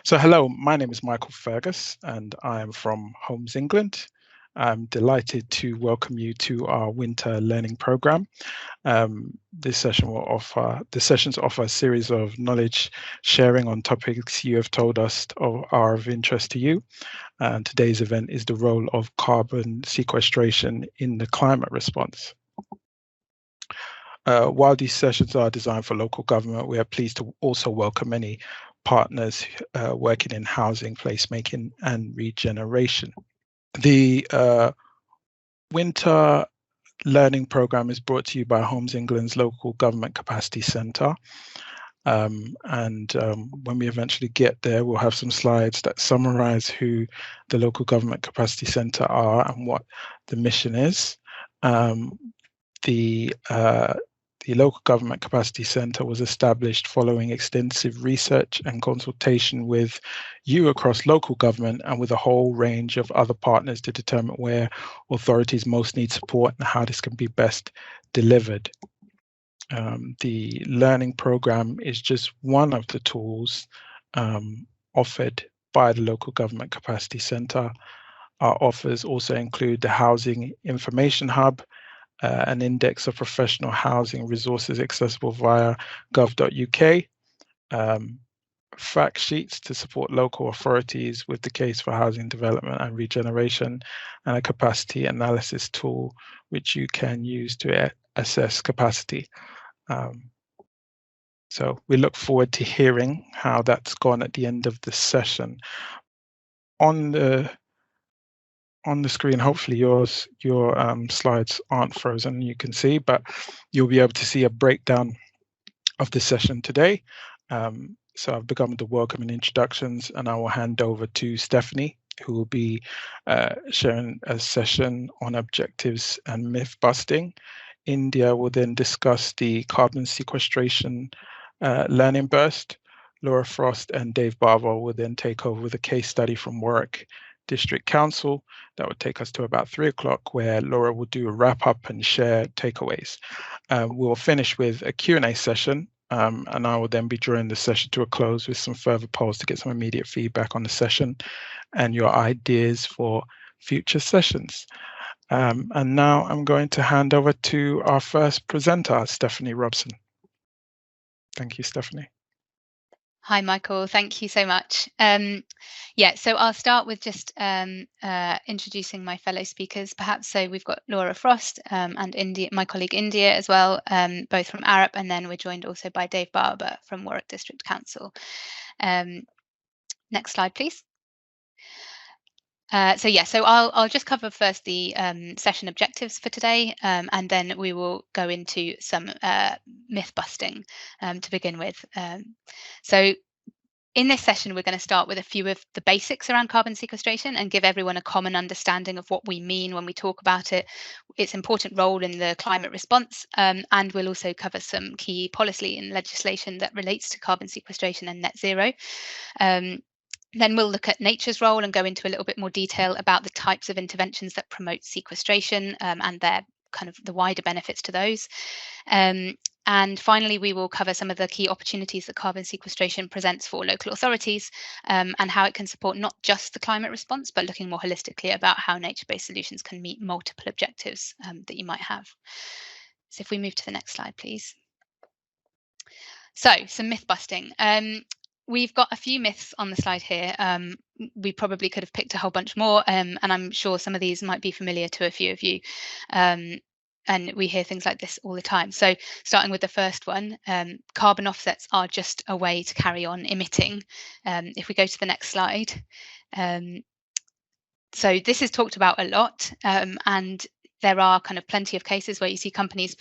So hello, my name is Michael Fergus and I am from Homes England. I'm delighted to welcome you to our winter learning program. This session will offer, the sessions offer a series of knowledge sharing on topics you have told us are of interest to you. And today's event is the role of carbon sequestration in the climate response. While these sessions are designed for local government, we are pleased to also welcome many partners working in housing, placemaking, and regeneration. The Winter Learning Programme is brought to you by Homes England's Local Government Capacity Centre. When we eventually get there, we'll have some slides that summarise who the Local Government Capacity Centre are and what the mission is. The Local Government Capacity Centre was established following extensive research and consultation with you across local government and with a whole range of other partners to determine where authorities most need support and how this can be best delivered. The learning programme is just one of the tools offered by the Local Government Capacity Centre. Our offers also include the Housing Information Hub, an index of professional housing resources accessible via gov.uk, fact sheets to support local authorities with the case for housing development and regeneration, and a capacity analysis tool which you can use to assess capacity. So we look forward to hearing how that's gone at the end of the session. On the screen, hopefully your slides aren't frozen, you can see, but you'll be able to see a breakdown of the session today. So I've begun with the welcome and introductions, and I will hand over to Stephanie, who will be sharing a session on objectives and myth busting. India will then discuss the carbon sequestration learning burst. Laura Frost and Dave Barber will then take over with a case study from Warwick District Council. That would take us to about 3 o'clock, where Laura will do a wrap up and share takeaways. We'll finish with a Q&A session, and I will then be drawing the session to a close with some further polls to get some immediate feedback on the session and your ideas for future sessions. And now I'm going to hand over to our first presenter, Stephanie Robson. Thank you, Stephanie. Hi, Michael. Thank you so much. So I'll start with just introducing my fellow speakers, perhaps. So we've got Laura Frost and India, my colleague India as well, both from Arup, and then we're joined also by Dave Barber from Warwick District Council. Next slide, please. So I'll just cover first the session objectives for today, and then we will go into some myth busting to begin with. So in this session, we're going to start with a few of the basics around carbon sequestration and give everyone a common understanding of what we mean when we talk about it, its important role in the climate response, and we'll also cover some key policy and legislation that relates to carbon sequestration and net zero. Then we'll look at nature's role and go into a little bit more detail about the types of interventions that promote sequestration and their kind of the wider benefits to those. And finally, we will cover some of the key opportunities that carbon sequestration presents for local authorities and how it can support not just the climate response, but looking more holistically about how nature-based solutions can meet multiple objectives that you might have. So if we move to the next slide, please. So some myth busting. We've got a few myths on the slide here. We probably could have picked a whole bunch more, and I'm sure some of these might be familiar to a few of you. And we hear things like this all the time. So starting with the first one, carbon offsets are just a way to carry on emitting. If we go to the next slide. So this is talked about a lot, and there are kind of plenty of cases where you see companies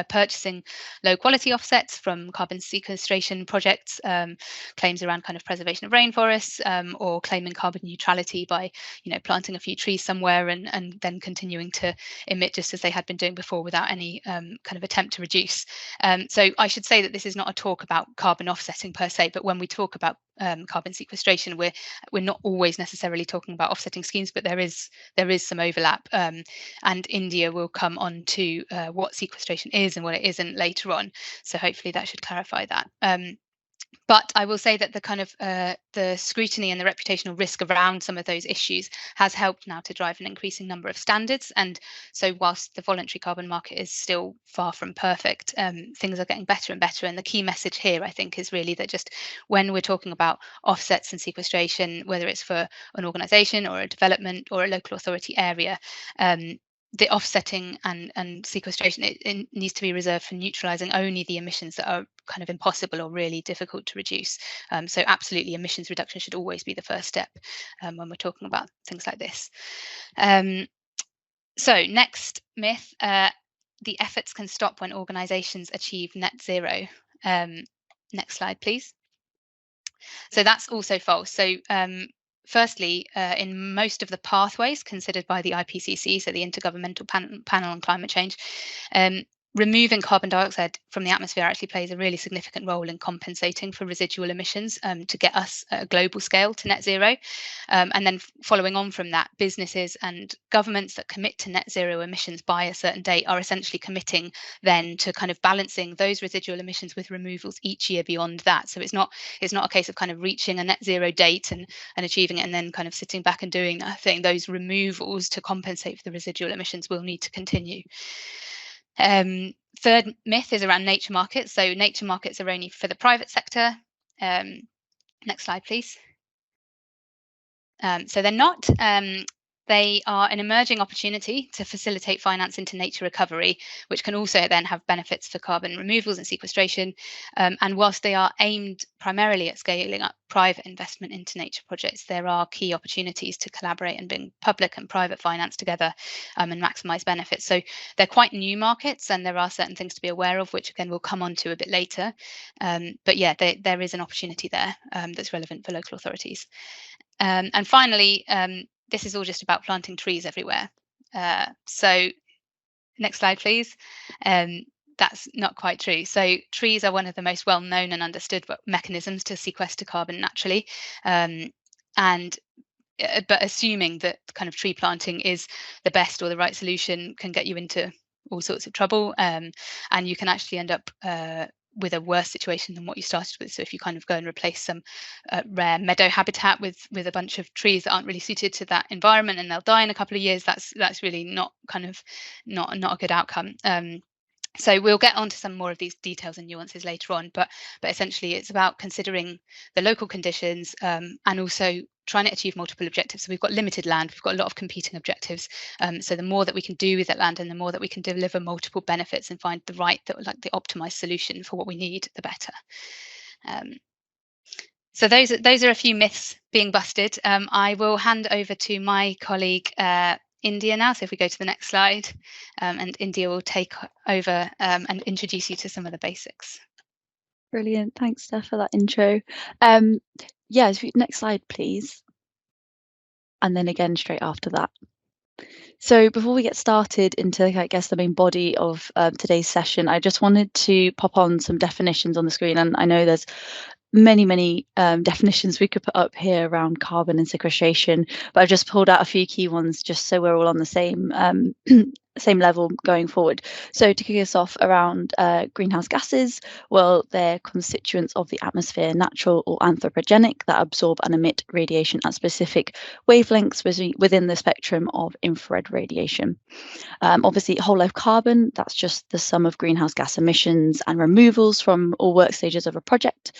purchasing low quality offsets from carbon sequestration projects, claims around kind of preservation of rainforests, or claiming carbon neutrality by, planting a few trees somewhere and then continuing to emit just as they had been doing before without any kind of attempt to reduce. So I should say that this is not a talk about carbon offsetting per se, but when we talk about carbon sequestration, we're not always necessarily talking about offsetting schemes, but there is some overlap. And India will come on to what sequestration is and what it isn't later on. So hopefully that should clarify that. But I will say that the kind of the scrutiny and the reputational risk around some of those issues has helped now to drive an increasing number of standards. And so whilst the voluntary carbon market is still far from perfect, things are getting better and better. And the key message here, I think, is really that just when we're talking about offsets and sequestration, whether it's for an organisation or a development or a local authority area, the offsetting and sequestration, it needs to be reserved for neutralising only the emissions that are kind of impossible or really difficult to reduce. So absolutely, emissions reduction should always be the first step when we're talking about things like this. So next myth, the efforts can stop when organisations achieve net zero. Next slide, please. So that's also false. So firstly, in most of the pathways considered by the IPCC, so the Intergovernmental Panel on Climate Change, removing carbon dioxide from the atmosphere actually plays a really significant role in compensating for residual emissions to get us at a global scale to net zero. And then following on from that, businesses and governments that commit to net zero emissions by a certain date are essentially committing then to kind of balancing those residual emissions with removals each year beyond that. So it's not a case of kind of reaching a net zero date and achieving it and then kind of sitting back and doing nothing. Those removals to compensate for the residual emissions will need to continue. Third myth is around nature markets. So nature markets are only for the private sector. Next slide, please. So they're not. They are an emerging opportunity to facilitate finance into nature recovery, which can also then have benefits for carbon removals and sequestration. And whilst they are aimed primarily at scaling up private investment into nature projects, there are key opportunities to collaborate and bring public and private finance together and maximise benefits. So they're quite new markets, and there are certain things to be aware of, which again we'll come on to a bit later. But yeah, there is an opportunity there that's relevant for local authorities. And finally, this is all just about planting trees everywhere. So next slide, please. That's not quite true. So trees are one of the most well-known and understood mechanisms to sequester carbon naturally. But assuming that kind of tree planting is the best or the right solution can get you into all sorts of trouble. And you can actually end up with a worse situation than what you started with. So if you kind of go and replace some rare meadow habitat with a bunch of trees that aren't really suited to that environment and they'll die in a couple of years, that's really not a good outcome. So we'll get onto some more of these details and nuances later on, but essentially it's about considering the local conditions and also trying to achieve multiple objectives. So we've got limited land, we've got a lot of competing objectives. So the more that we can do with that land and the more that we can deliver multiple benefits and find the optimized solution for what we need, the better. So those are a few myths being busted. I will hand over to my colleague India now. So if we go to the next slide, and India will take over and introduce you to some of the basics. Brilliant. Thanks, Steph, for that intro. Yeah, next slide, please. And then again, straight after that. So before we get started into, I guess, the main body of today's session, I just wanted to pop on some definitions on the screen. And I know there's many definitions we could put up here around carbon and sequestration, but I've just pulled out a few key ones just so we're all on the same same level going forward. So to kick us off around greenhouse gases, well, they're constituents of the atmosphere, natural or anthropogenic, that absorb and emit radiation at specific wavelengths within the spectrum of infrared radiation. Obviously, whole life carbon, that's just the sum of greenhouse gas emissions and removals from all work stages of a project.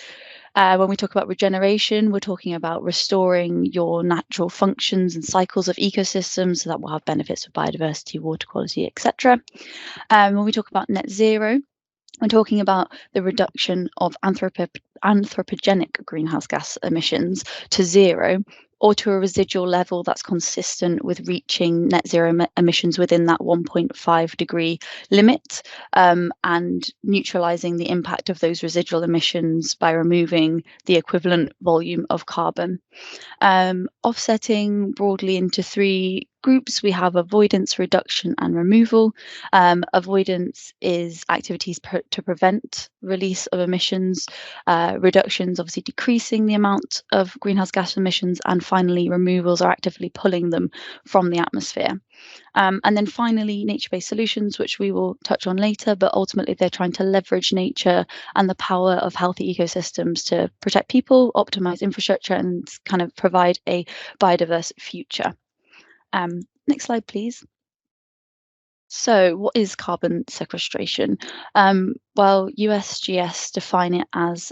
When we talk about regeneration, we're talking about restoring your natural functions and cycles of ecosystems, so that will have benefits for biodiversity, water quality, etc. When we talk about net zero, we're talking about the reduction of anthropogenic greenhouse gas emissions to zero, or to a residual level that's consistent with reaching net zero emissions within that 1.5 degree limit, and neutralizing the impact of those residual emissions by removing the equivalent volume of carbon. Offsetting broadly into three groups, we have avoidance, reduction and removal. Avoidance is activities to prevent release of emissions reductions obviously decreasing the amount of greenhouse gas emissions, and finally removals are actively pulling them from the atmosphere. And then finally, nature-based solutions, which we will touch on later, but ultimately they're trying to leverage nature and the power of healthy ecosystems to protect people, optimize infrastructure, and kind of provide a biodiverse future. Next slide, please. So what is carbon sequestration? Well, USGS define it as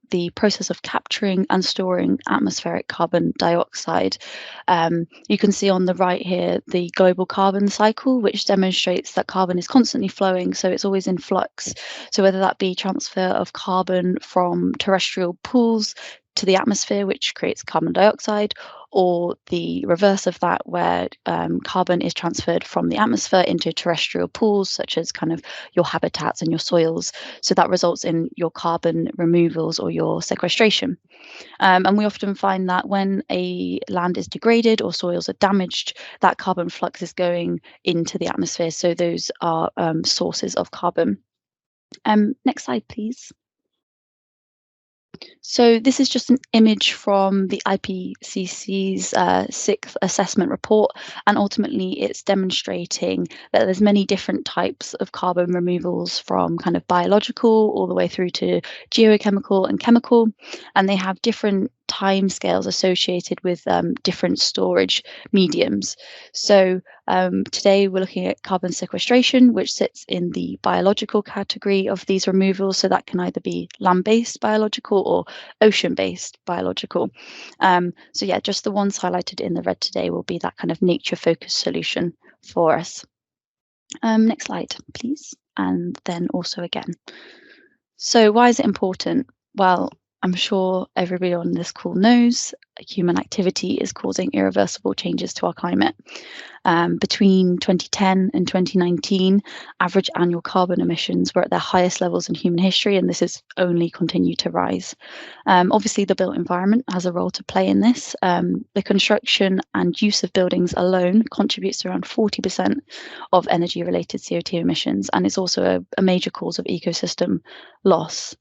the process of capturing and storing atmospheric carbon dioxide. You can see on the right here the global carbon cycle, which demonstrates that carbon is constantly flowing, so it's always in flux. So whether that be transfer of carbon from terrestrial pools to the atmosphere, which creates carbon dioxide, or the reverse of that, where carbon is transferred from the atmosphere into terrestrial pools, such as kind of your habitats and your soils. So that results in your carbon removals or your sequestration. And we often find that when a land is degraded or soils are damaged, that carbon flux is going into the atmosphere. So those are sources of carbon. Next slide, please. So this is just an image from the IPCC's sixth assessment report, and ultimately it's demonstrating that there's many different types of carbon removals, from kind of biological all the way through to geochemical and chemical, and they have different timescales associated with different storage mediums. So today we're looking at carbon sequestration, which sits in the biological category of these removals. So that can either be land-based biological or ocean-based biological. So yeah, just the ones highlighted in the red today will be that kind of nature-focused solution for us. Next slide, please. And then also again. So why is it important? Well, I'm sure everybody on this call knows human activity is causing irreversible changes to our climate. Between 2010 and 2019, average annual carbon emissions were at their highest levels in human history, and this has only continued to rise. Obviously, the built environment has a role to play in this. The construction and use of buildings alone contributes to around 40% of energy-related CO2 emissions, and it's also a major cause of ecosystem loss.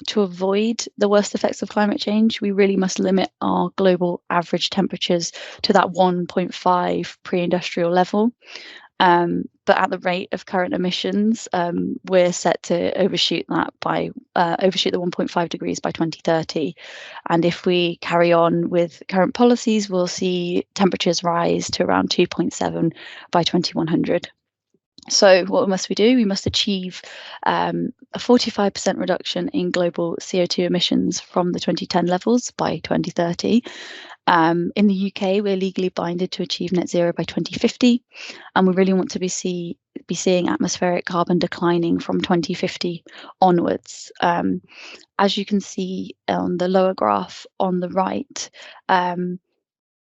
To avoid the worst effects of climate change, we really must limit our global average temperatures to that 1.5 pre-industrial level. But at the rate of current emissions, we're set to overshoot that by overshoot the 1.5 degrees by 2030. And if we carry on with current policies, we'll see temperatures rise to around 2.7 by 2100. So what must we do? We must achieve a 45% reduction in global CO2 emissions from the 2010 levels by 2030. In the UK, we're legally binded to achieve net zero by 2050, and we really want to be seeing atmospheric carbon declining from 2050 onwards. As you can see on the lower graph on the right,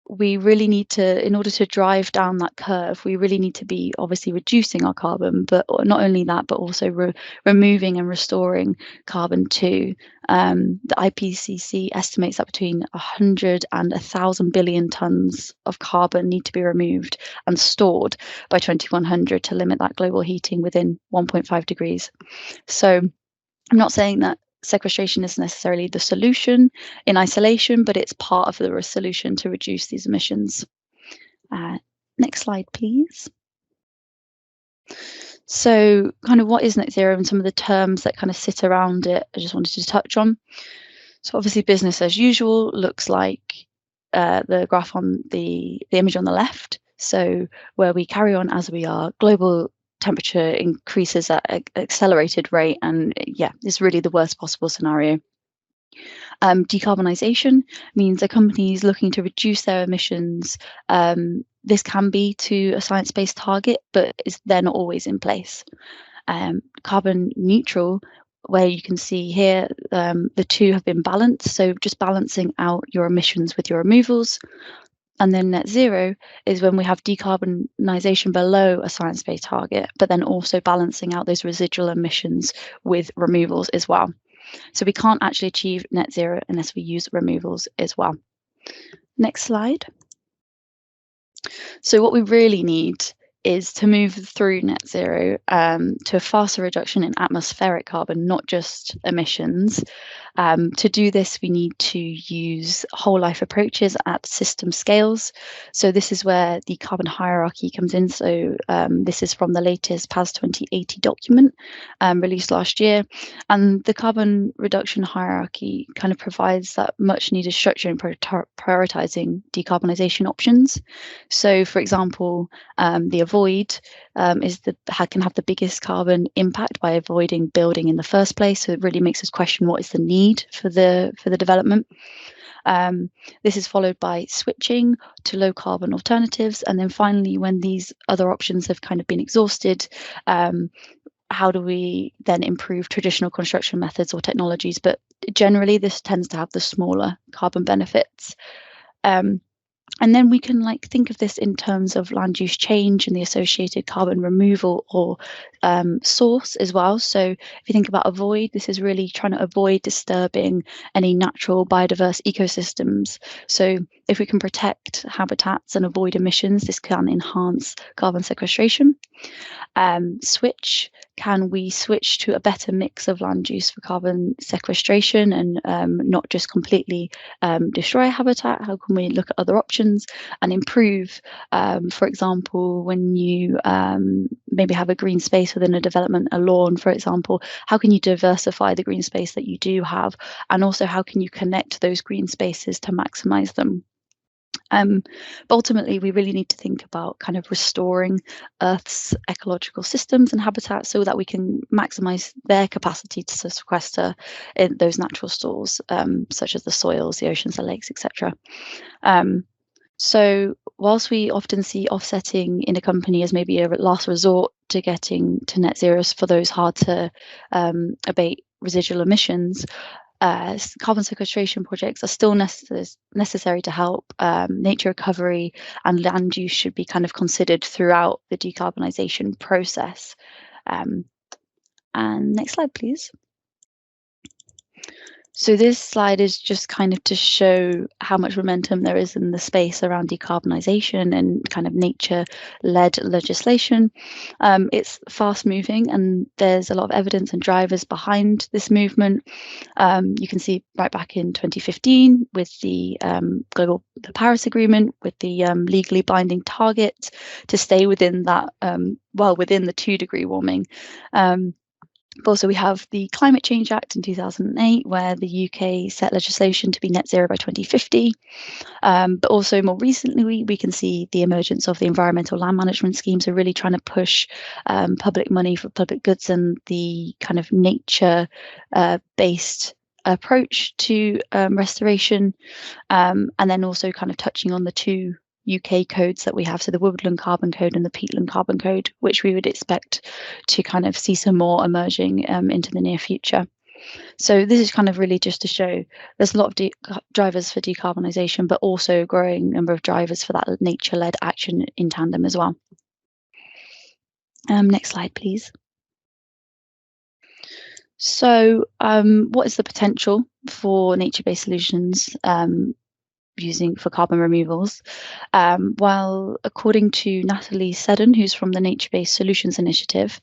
we really need to, in order to drive down that curve, we really need to be obviously reducing our carbon, but not only that, but also removing and restoring carbon too. The IPCC estimates that between 100 and 1,000 billion tons of carbon need to be removed and stored by 2100 to limit that global heating within 1.5 degrees. So I'm not saying that sequestration is necessarily the solution in isolation, but it's part of the solution to reduce these emissions. Next slide, please. So kind of what is net zero and some of the terms that kind of sit around it, I just wanted to touch on. So obviously business as usual looks like the graph on the image on the left. So where we carry on as we are, global temperature increases at an accelerated rate, and yeah, it's really the worst possible scenario. Decarbonisation means a company is looking to reduce their emissions. This can be to a science-based target, but they're not always in place. Carbon neutral, where you can see here the two have been balanced, so just balancing out your emissions with your removals. And then net zero is when we have decarbonisation below a science-based target, but then also balancing out those residual emissions with removals as well. So we can't actually achieve net zero unless we use removals as well. Next slide. So what we really need is to move through net zero to a faster reduction in atmospheric carbon, not just emissions. To do this, we need to use whole life approaches at system scales. So this is where the carbon hierarchy comes in. So this is from the latest PAS 2080 document released last year. And the carbon reduction hierarchy kind of provides that much needed structure in prioritizing decarbonisation options. So for example, the avoid can have the biggest carbon impact by avoiding building in the first place. So it really makes us question what is the need for the development. This is followed by switching to low carbon alternatives, and then finally, when these other options have kind of been exhausted, how do we then improve traditional construction methods or technologies? But generally, this tends to have the smaller carbon benefits. And then we can think of this in terms of land use change and the associated carbon removal or source as well. So if you think about avoid, this is really trying to avoid disturbing any natural biodiverse ecosystems. So if we can protect habitats and avoid emissions, this can enhance carbon sequestration. Can we switch to a better mix of land use for carbon sequestration and not just completely destroy habitat? How can we look at other options and improve? For example, when you maybe have a green space within a development, a lawn, for example, how can you diversify the green space that you do have? And also, how can you connect those green spaces to maximize them? But ultimately, we really need to think about kind of restoring Earth's ecological systems and habitats so that we can maximize their capacity to sequester in those natural stores, such as the soils, the oceans, the lakes, etc. So whilst we often see offsetting in a company as maybe a last resort to getting to net zero for those hard to abate residual emissions, carbon sequestration projects are still necessary to help nature recovery, and land use should be kind of considered throughout the decarbonisation process. And next slide, please. So this slide is just kind of to show how much momentum there is in the space around decarbonisation and kind of nature-led legislation. It's fast-moving, and there's a lot of evidence and drivers behind this movement. You can see right back in 2015 with the Paris Agreement, with the legally binding target to stay within that, within the 2-degree warming. But also we have the Climate Change Act in 2008, where the UK set legislation to be net zero by 2050. But also more recently, we can see the emergence of the environmental land management schemes are really trying to push public money for public goods and the kind of nature-based approach to restoration. And then also kind of touching on the 2 UK codes that we have, so the Woodland Carbon Code and the Peatland Carbon Code, which we would expect to kind of see some more emerging into the near future. So this is kind of really just to show there's a lot of drivers for decarbonisation, but also a growing number of drivers for that nature-led action in tandem as well. Next slide, please. So what is the potential for nature-based solutions for carbon removals? Well, according to Natalie Seddon, who's from the Nature-Based Solutions Initiative,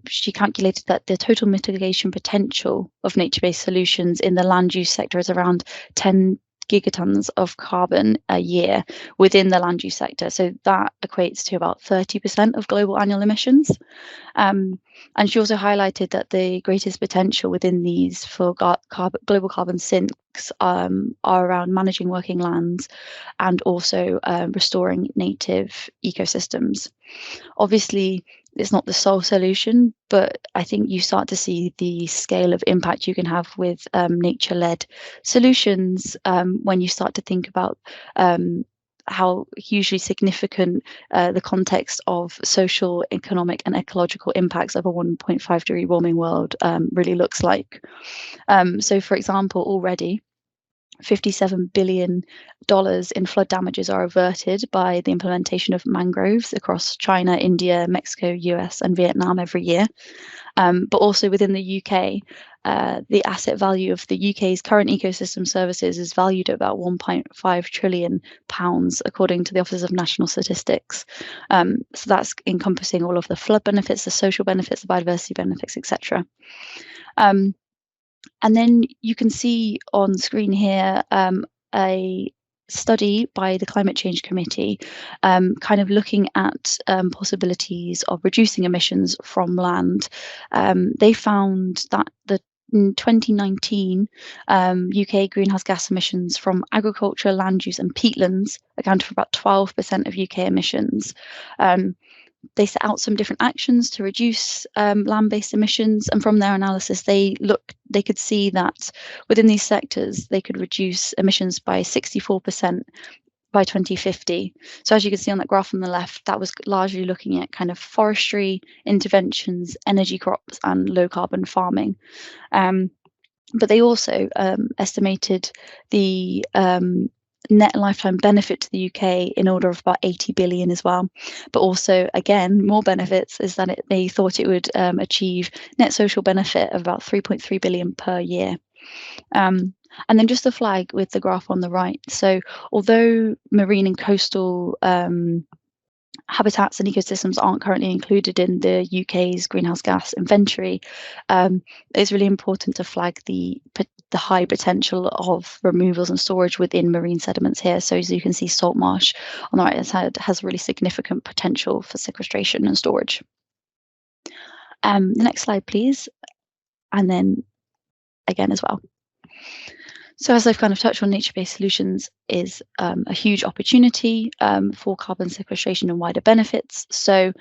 she calculated that the total mitigation potential of nature-based solutions in the land use sector is around 10 gigatons of carbon a year within the land use sector. So that equates to about 30% of global annual emissions. And she also highlighted that the greatest potential within these for global carbon sinks are around managing working lands and also restoring native ecosystems. Obviously, it's not the sole solution, but I think you start to see the scale of impact you can have with nature-led solutions when you start to think about how hugely significant the context of social, economic and ecological impacts of a 1.5 degree warming world really looks like. So for example, already $57 billion in flood damages are averted by the implementation of mangroves across China, India, Mexico, US and Vietnam every year. But also within the UK, the asset value of the UK's current ecosystem services is valued at about £1.5 trillion, according to the Office of National Statistics. So that's encompassing all of the flood benefits, the social benefits, the biodiversity benefits, etc. And then you can see on screen here a study by the Climate Change Committee kind of looking at possibilities of reducing emissions from land. They found that in 2019, UK greenhouse gas emissions from agriculture, land use and peatlands accounted for about 12% of UK emissions. They set out some different actions to reduce land-based emissions, and from their analysis they could see that within these sectors they could reduce emissions by 64% by 2050. So as you can see on that graph on the left, that was largely looking at kind of forestry interventions, energy crops and low carbon farming. But they also estimated the net lifetime benefit to the UK in order of about 80 billion as well. But also, again, more benefits is that they thought it would achieve net social benefit of about 3.3 billion per year. And then just a flag with the graph on the right. So although marine and coastal habitats and ecosystems aren't currently included in the UK's greenhouse gas inventory, it's really important to flag the high potential of removals and storage within marine sediments here. So as you can see, salt marsh on the right hand side has really significant potential for sequestration and storage. The next slide, please. And then again as well. So as I've kind of touched on, nature-based solutions is a huge opportunity for carbon sequestration and wider benefits. So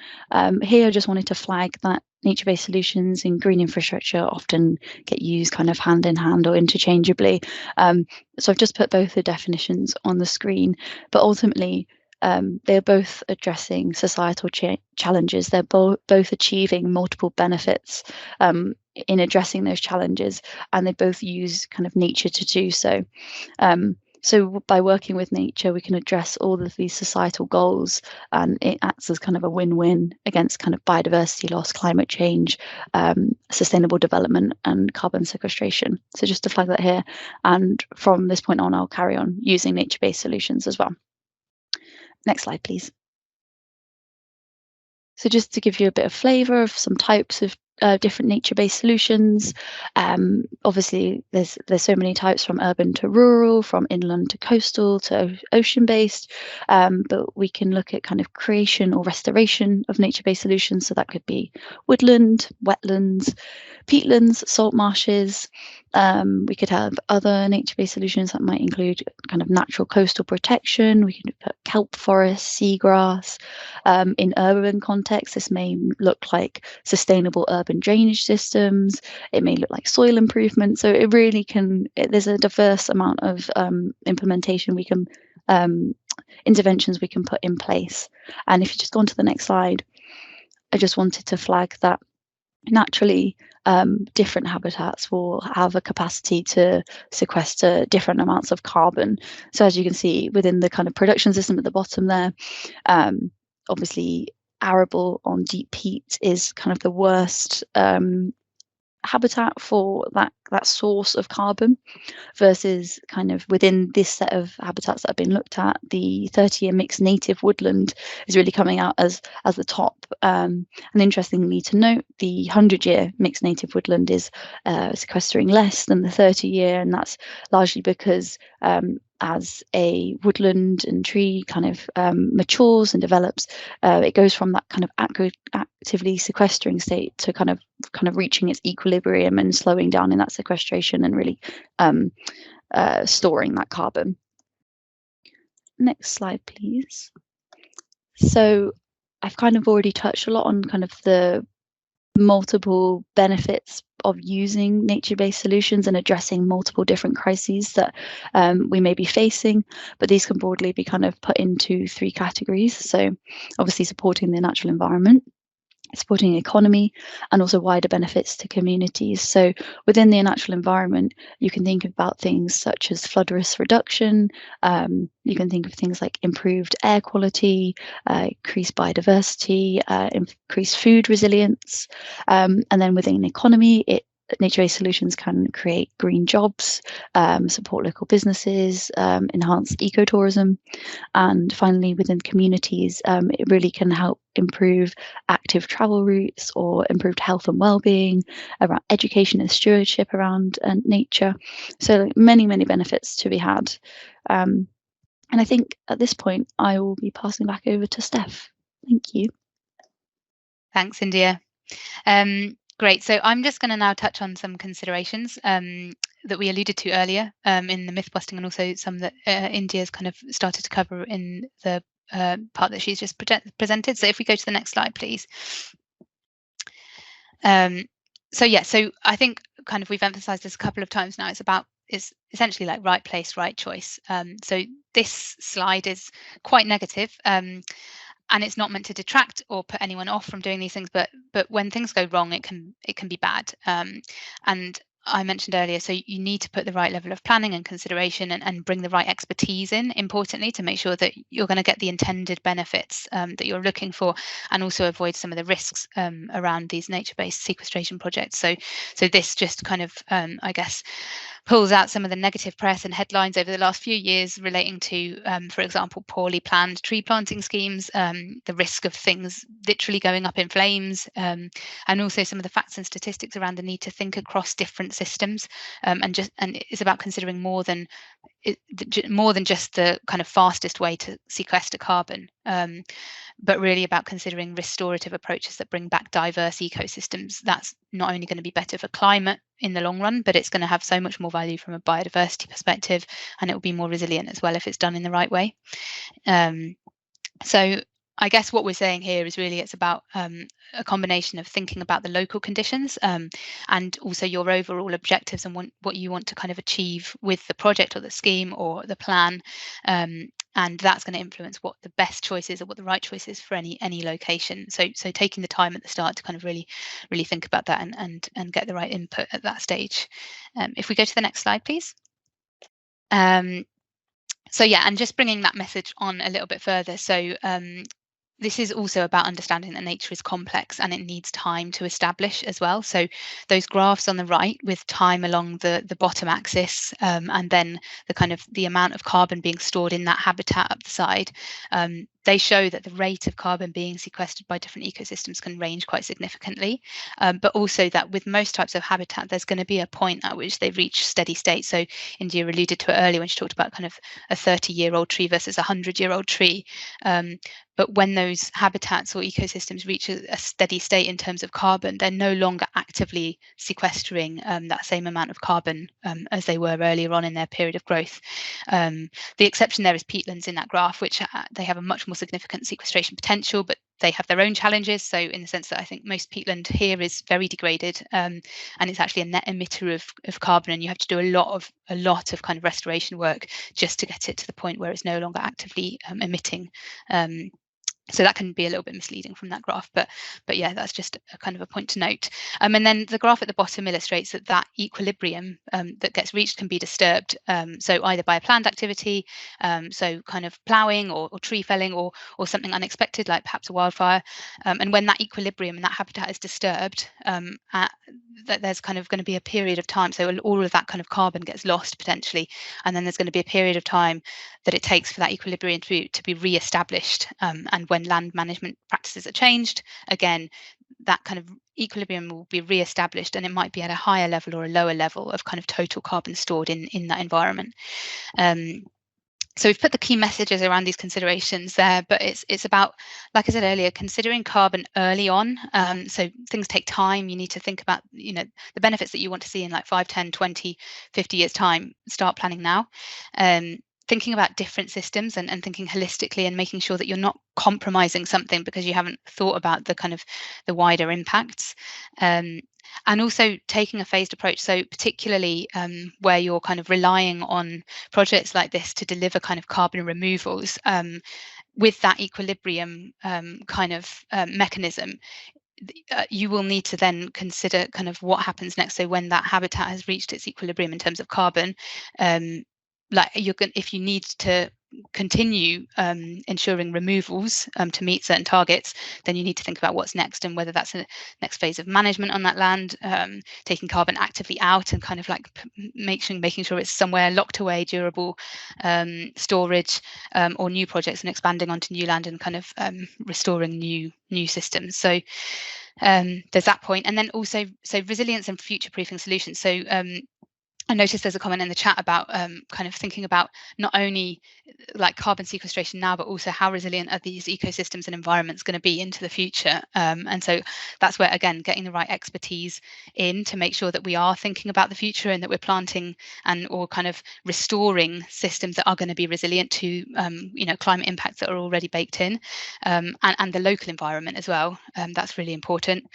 here I just wanted to flag that nature-based solutions in green infrastructure often get used kind of hand in hand or interchangeably. So I've just put both the definitions on the screen, but ultimately they're both addressing societal challenges. They're both achieving multiple benefits in addressing those challenges, and they both use kind of nature to do so. So by working with nature, we can address all of these societal goals, and it acts as kind of a win-win against kind of biodiversity loss, climate change, sustainable development and carbon sequestration. So just to flag that here, and from this point on, I'll carry on using nature-based solutions as well. Next slide, please. So just to give you a bit of flavour of some types of different nature-based solutions. Obviously, there's so many types, from urban to rural, from inland to coastal to ocean-based, but we can look at kind of creation or restoration of nature-based solutions. So that could be woodland, wetlands, peatlands, salt marshes. We could have other nature-based solutions that might include kind of natural coastal protection. We can put kelp forests, seagrass. In urban context, this may look like sustainable urban drainage systems. It may look like soil improvement. So it really can, there's a diverse amount of implementation we can, interventions we can put in place. And if you just go on to the next slide, I just wanted to flag that naturally different habitats will have a capacity to sequester different amounts of carbon. So as you can see within the kind of production system at the bottom there, obviously arable on deep peat is kind of the worst habitat for that source of carbon, versus kind of within this set of habitats that have been looked at, the 30-year mixed native woodland is really coming out as the top. And interestingly to note, the 100-year mixed native woodland is sequestering less than the 30-year, and that's largely because as a woodland and tree kind of matures and develops, it goes from that kind of actively sequestering state to kind of reaching its equilibrium and slowing down in that sequestration and really storing that carbon. Next slide, please. So I've kind of already touched a lot on kind of the multiple benefits of using nature-based solutions and addressing multiple different crises that we may be facing, but these can broadly be kind of put into three categories. So obviously supporting the natural environment, supporting the economy, and also wider benefits to communities. So within the natural environment, you can think about things such as flood risk reduction. You can think of things like improved air quality, increased biodiversity, increased food resilience. And then within the economy, it nature-based solutions can create green jobs, support local businesses, enhance ecotourism, and finally within communities, it really can help improve active travel routes or improved health and well-being, around education and stewardship around nature. So many benefits to be had. And I think at this point I will be passing back over to Steph. Thank you. Thanks, India. Great. So I'm just going to now touch on some considerations that we alluded to earlier in the myth busting, and also some that India's kind of started to cover in the part that she's just presented. So if we go to the next slide, please. So I think kind of we've emphasized this a couple of times now. It's essentially like right place, right choice. So this slide is quite negative. And it's not meant to detract or put anyone off from doing these things, but when things go wrong, it can be bad. And I mentioned earlier, so you need to put the right level of planning and consideration and bring the right expertise in, importantly, to make sure that you're going to get the intended benefits that you're looking for, and also avoid some of the risks around these nature-based sequestration projects. So this just kind of, I guess, pulls out some of the negative press and headlines over the last few years relating to, for example, poorly planned tree planting schemes, the risk of things literally going up in flames, and also some of the facts and statistics around the need to think across different systems, and it's about considering more than just the kind of fastest way to sequester carbon, but really about considering restorative approaches that bring back diverse ecosystems. That's not only going to be better for climate in the long run, but it's going to have so much more value from a biodiversity perspective, and it will be more resilient as well if it's done in the right way. So I guess what we're saying here is really it's about a combination of thinking about the local conditions and also your overall objectives and what you want to kind of achieve with the project or the scheme or the plan. And that's going to influence what the best choice is or what the right choice is for any location. So taking the time at the start to kind of really think about that and get the right input at that stage. If we go to the next slide, please. So yeah, and just bringing that message on a little bit further. So this is also about understanding that nature is complex and it needs time to establish as well. So those graphs on the right with time along the bottom axis, and then the kind of the amount of carbon being stored in that habitat up the side, they show that the rate of carbon being sequestered by different ecosystems can range quite significantly, but also that with most types of habitat, there's going to be a point at which they reach steady state. So India alluded to it earlier when she talked about kind of a 30-year-old tree versus a 100-year-old tree. But when those habitats or ecosystems reach a steady state in terms of carbon, they're no longer actively sequestering that same amount of carbon as they were earlier on in their period of growth. The exception there is peatlands in that graph, which they have a much more significant sequestration potential, but they have their own challenges. So in the sense that I think most peatland here is very degraded, and it's actually a net emitter of carbon, and you have to do a lot of kind of restoration work just to get it to the point where it's no longer actively emitting. So that can be a little bit misleading from that graph, but yeah, that's just a kind of a point to note. And then the graph at the bottom illustrates that equilibrium that gets reached can be disturbed. So either by a planned activity, so kind of ploughing or tree felling or something unexpected like perhaps a wildfire. And when that equilibrium and that habitat is disturbed, that there's kind of going to be a period of time. So all of that kind of carbon gets lost potentially, and then there's going to be a period of time that it takes for that equilibrium to be re-established. And when land management practices are changed, again, that kind of equilibrium will be re-established, and it might be at a higher level or a lower level of kind of total carbon stored in that environment. So we've put the key messages around these considerations there, but it's about, like I said earlier, considering carbon early on. So things take time. You need to think about, the benefits that you want to see in like 5, 10, 20, 50 years time. Start planning now. Thinking about different systems and thinking holistically and making sure that you're not compromising something because you haven't thought about the kind of the wider impacts. And also taking a phased approach. So particularly where you're kind of relying on projects like this to deliver kind of carbon removals with that equilibrium kind of mechanism, you will need to then consider kind of what happens next. So when that habitat has reached its equilibrium in terms of carbon, like if you need to continue ensuring removals to meet certain targets, then you need to think about what's next, and whether that's a next phase of management on that land, taking carbon actively out and kind of like making sure it's somewhere locked away, durable storage, or new projects and expanding onto new land and kind of restoring new systems. So there's that point. And then also, so resilience and future-proofing solutions. So I noticed there's a comment in the chat about kind of thinking about not only like carbon sequestration now, but also how resilient are these ecosystems and environments going to be into the future. And so that's where, again, getting the right expertise in to make sure that we are thinking about the future and that we're planting or kind of restoring systems that are going to be resilient to, you know, climate impacts that are already baked in, and the local environment as well. That's really important.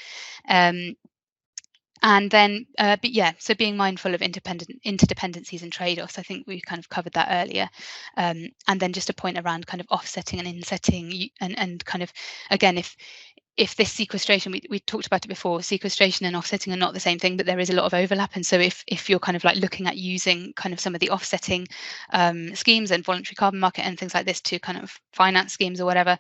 And then, but yeah, so being mindful of interdependencies and trade-offs, I think we kind of covered that earlier. And then just a point around kind of offsetting and insetting, and kind of, again, if this sequestration, we talked about it before, sequestration and offsetting are not the same thing, but there is a lot of overlap. And so if you're kind of like looking at using kind of some of the offsetting schemes and voluntary carbon market and things like this to kind of finance schemes or whatever,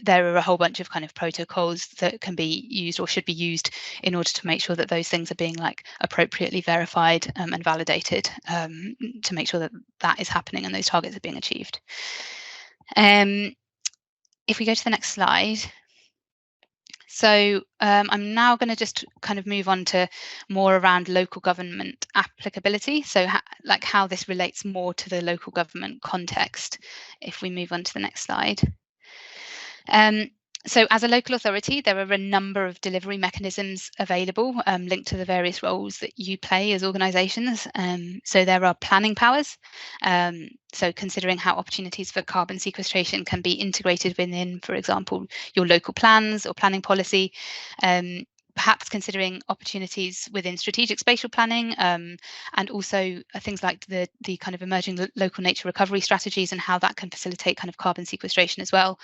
there are a whole bunch of kind of protocols that can be used or should be used in order to make sure that those things are being like appropriately verified and validated, to make sure that that is happening and those targets are being achieved. If we go to the next slide. So I'm now going to just kind of move on to more around local government applicability. So like how this relates more to the local government context. If we move on to the next slide. So as a local authority, there are a number of delivery mechanisms available linked to the various roles that you play as organisations. So there are planning powers. So considering how opportunities for carbon sequestration can be integrated within, for example, your local plans or planning policy. Perhaps considering opportunities within strategic spatial planning, and also things like the kind of emerging local nature recovery strategies and how that can facilitate kind of carbon sequestration as well.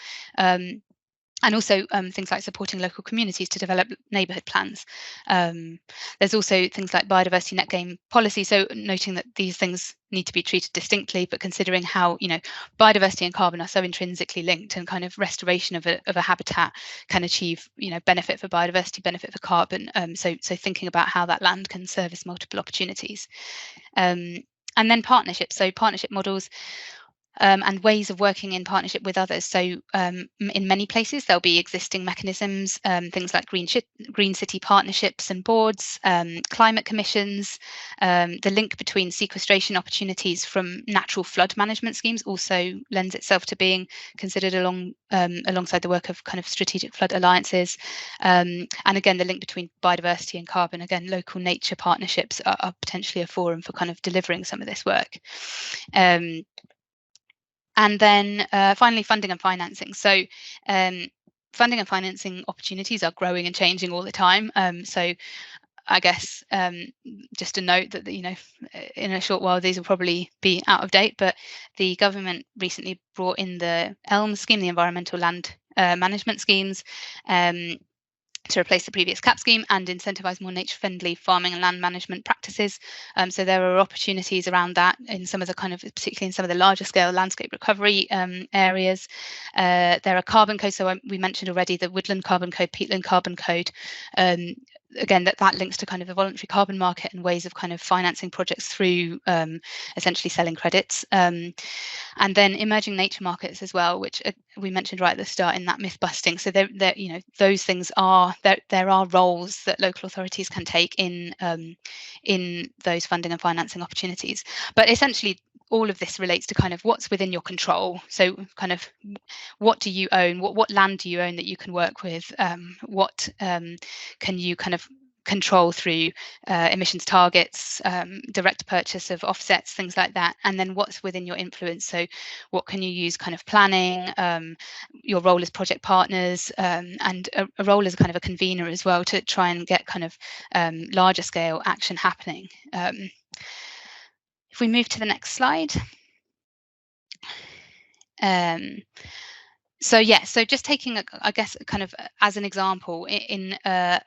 And also things like supporting local communities to develop neighbourhood plans. There's also things like biodiversity net gain policy, so noting that these things need to be treated distinctly, but considering how, you know, biodiversity and carbon are so intrinsically linked, and kind of restoration of a habitat can achieve, you know, benefit for biodiversity, benefit for carbon. So thinking about how that land can service multiple opportunities. And then partnerships, so partnership models. And ways of working in partnership with others. So in many places, there'll be existing mechanisms, things like green city partnerships and boards, climate commissions. The link between sequestration opportunities from natural flood management schemes also lends itself to being considered alongside the work of kind of strategic flood alliances. And again, the link between biodiversity and carbon, again, local nature partnerships are potentially a forum for kind of delivering some of this work. And then finally, funding and financing. So funding and financing opportunities are growing and changing all the time. So I guess just a note that, you know, in a short while, these will probably be out of date, but the government recently brought in the ELM scheme, the environmental land management schemes, to replace the previous CAP scheme and incentivise more nature-friendly farming and land management practices. So there are opportunities around that in some of the kind of, particularly in some of the larger scale landscape recovery areas. There are carbon codes, so we mentioned already the Woodland Carbon Code, Peatland Carbon Code. Again, that links to kind of the voluntary carbon market and ways of kind of financing projects through essentially selling credits. And then emerging nature markets as well, which we mentioned right at the start in that myth busting. So there, you know, those things are there are roles that local authorities can take in those funding and financing opportunities. But essentially, all of this relates to kind of what's within your control. So kind of what do you own? What land do you own that you can work with? What can you kind of control through emissions targets, direct purchase of offsets, things like that, and then what's within your influence. So what can you use kind of planning, your role as project partners, and a role as kind of a convener as well to try and get kind of larger scale action happening. If we move to the next slide. So yeah, so just taking, I guess, kind of as an example in a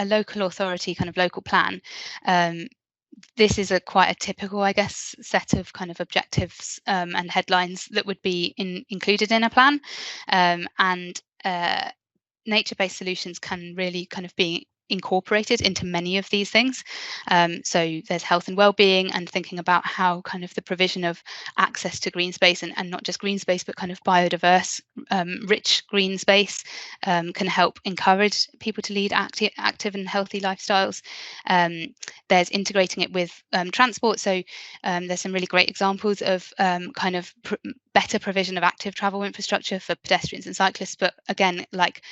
local authority kind of local plan, this is quite a typical, I guess, set of kind of objectives and headlines that would be included in a plan, and nature-based solutions can really kind of be incorporated into many of these things. So there's health and well-being, and thinking about how kind of the provision of access to green space, and not just green space, but kind of biodiverse, rich green space, can help encourage people to lead active and healthy lifestyles. There's integrating it with transport. So there's some really great examples of kind of better provision of active travel infrastructure for pedestrians and cyclists, but again, like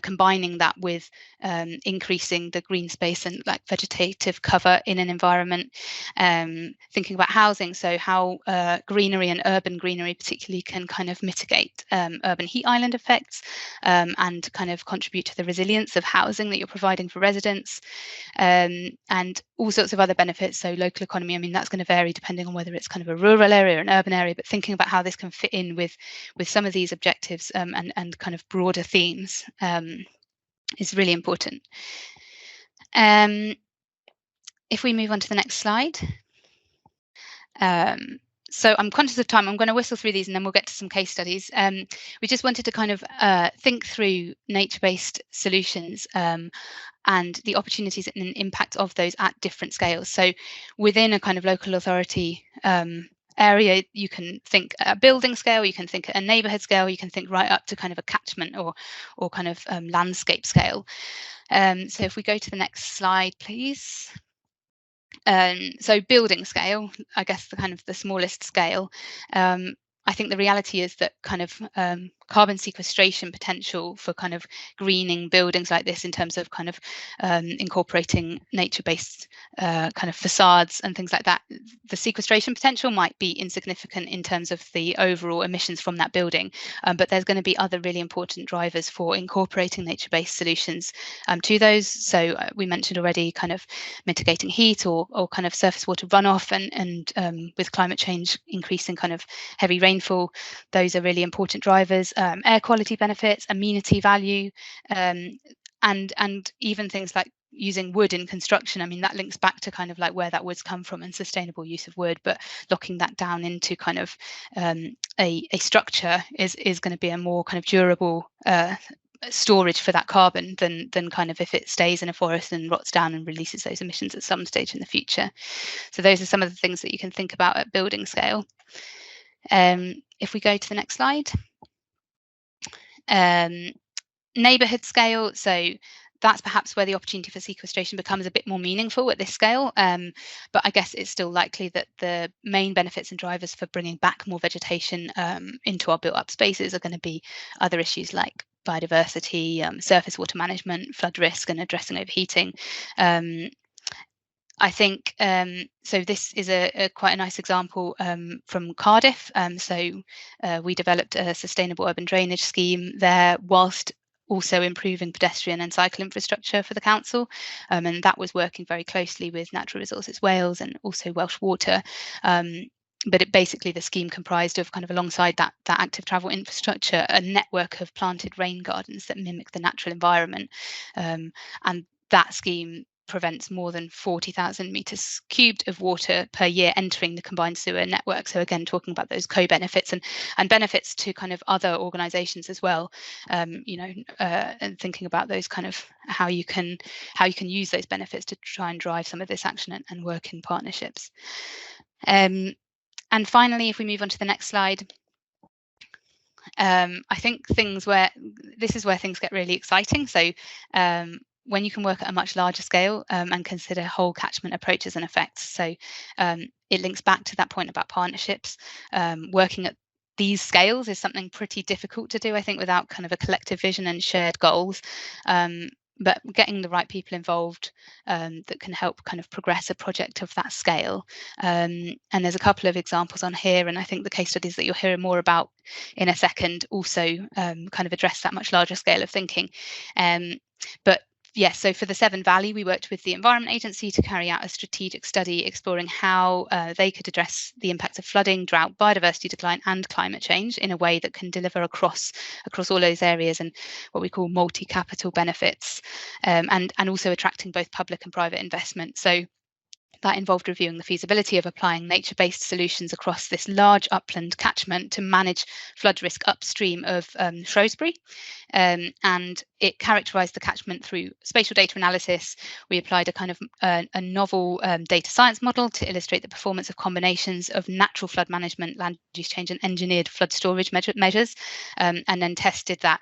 combining that with increasing the green space and like vegetative cover in an environment. Thinking about housing, so how greenery and urban greenery particularly can kind of mitigate urban heat island effects, and kind of contribute to the resilience of housing that you're providing for residents, and all sorts of other benefits. So local economy, I mean, that's going to vary depending on whether it's kind of a rural area or an urban area, but thinking about how this can fit in with some of these objectives, and kind of broader themes, is really important. If we move on to the next slide. So I'm conscious of time. I'm going to whistle through these and then we'll get to some case studies. We just wanted to kind of think through nature-based solutions, and the opportunities and impact of those at different scales. So within a kind of local authority area, you can think at a building scale, you can think at a neighbourhood scale, you can think right up to kind of a catchment or kind of landscape scale. So if we go to the next slide, please. So building scale, I guess the kind of the smallest scale. I think the reality is that kind of carbon sequestration potential for kind of greening buildings like this in terms of kind of incorporating nature-based kind of facades and things like that, the sequestration potential might be insignificant in terms of the overall emissions from that building, but there's going to be other really important drivers for incorporating nature-based solutions to those. So we mentioned already kind of mitigating heat or kind of surface water runoff, and with climate change increasing kind of heavy rainfall, those are really important drivers. Air quality benefits, amenity value, and even things like using wood in construction. I mean, that links back to kind of like where that wood's come from and sustainable use of wood, but locking that down into kind of a structure is going to be a more kind of durable storage for that carbon than kind of if it stays in a forest and rots down and releases those emissions at some stage in the future. So those are some of the things that you can think about at building scale. If we go to the next slide. Neighbourhood scale, so that's perhaps where the opportunity for sequestration becomes a bit more meaningful at this scale, but I guess it's still likely that the main benefits and drivers for bringing back more vegetation into our built up spaces are going to be other issues like biodiversity, surface water management, flood risk, and addressing overheating. I think so. This is quite a nice example from Cardiff. So we developed a sustainable urban drainage scheme there, whilst also improving pedestrian and cycle infrastructure for the council, and that was working very closely with Natural Resources Wales and also Welsh Water. But it basically, the scheme comprised of kind of alongside that active travel infrastructure, a network of planted rain gardens that mimic the natural environment, and that scheme prevents more than 40,000 meters cubed of water per year entering the combined sewer network. So again, talking about those co-benefits and benefits to kind of other organisations as well, and thinking about those kind of how you can use those benefits to try and drive some of this action and work in partnerships. And finally, if we move on to the next slide. I think this is where things get really exciting. So when you can work at a much larger scale and consider whole catchment approaches and effects. So it links back to that point about partnerships. Working at these scales is something pretty difficult to do, I think, without kind of a collective vision and shared goals. But getting the right people involved that can help kind of progress a project of that scale. And there's a couple of examples on here, and I think the case studies that you'll hear more about in a second also kind of address that much larger scale of thinking. But yes, so for the Severn Valley, we worked with the Environment Agency to carry out a strategic study exploring how they could address the impacts of flooding, drought, biodiversity decline and climate change in a way that can deliver across all those areas and what we call multi-capital benefits, and also attracting both public and private investment. So That involved reviewing the feasibility of applying nature-based solutions across this large upland catchment to manage flood risk upstream of Shrewsbury. And it characterised the catchment through spatial data analysis. We applied a kind of a novel data science model to illustrate the performance of combinations of natural flood management, land use change, and engineered flood storage measures, and then tested that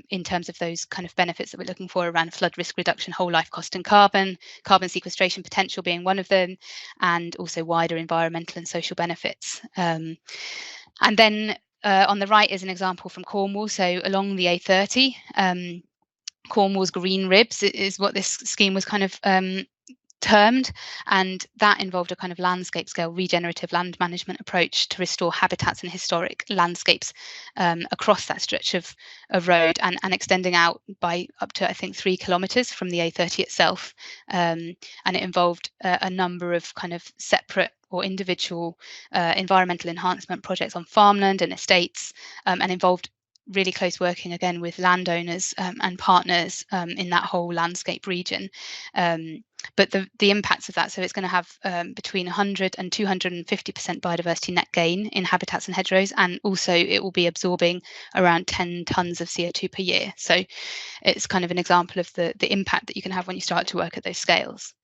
in terms of those kind of benefits that we're looking for around flood risk reduction, whole life cost and carbon sequestration potential being one of them, and also wider environmental and social benefits. And then on the right is an example from Cornwall. So along the A30, Cornwall's green ribs is what this scheme was kind of termed, and that involved a kind of landscape scale regenerative land management approach to restore habitats and historic landscapes across that stretch of road, and extending out by up to, I think, 3 kilometres from the A30 itself. And it involved a number of kind of separate or individual environmental enhancement projects on farmland and estates, and involved really close working again with landowners and partners in that whole landscape region. But the impacts of that, so it's going to have between 100 and 250% biodiversity net gain in habitats and hedgerows, and also it will be absorbing around 10 tonnes of CO2 per year. So it's kind of an example of the impact that you can have when you start to work at those scales.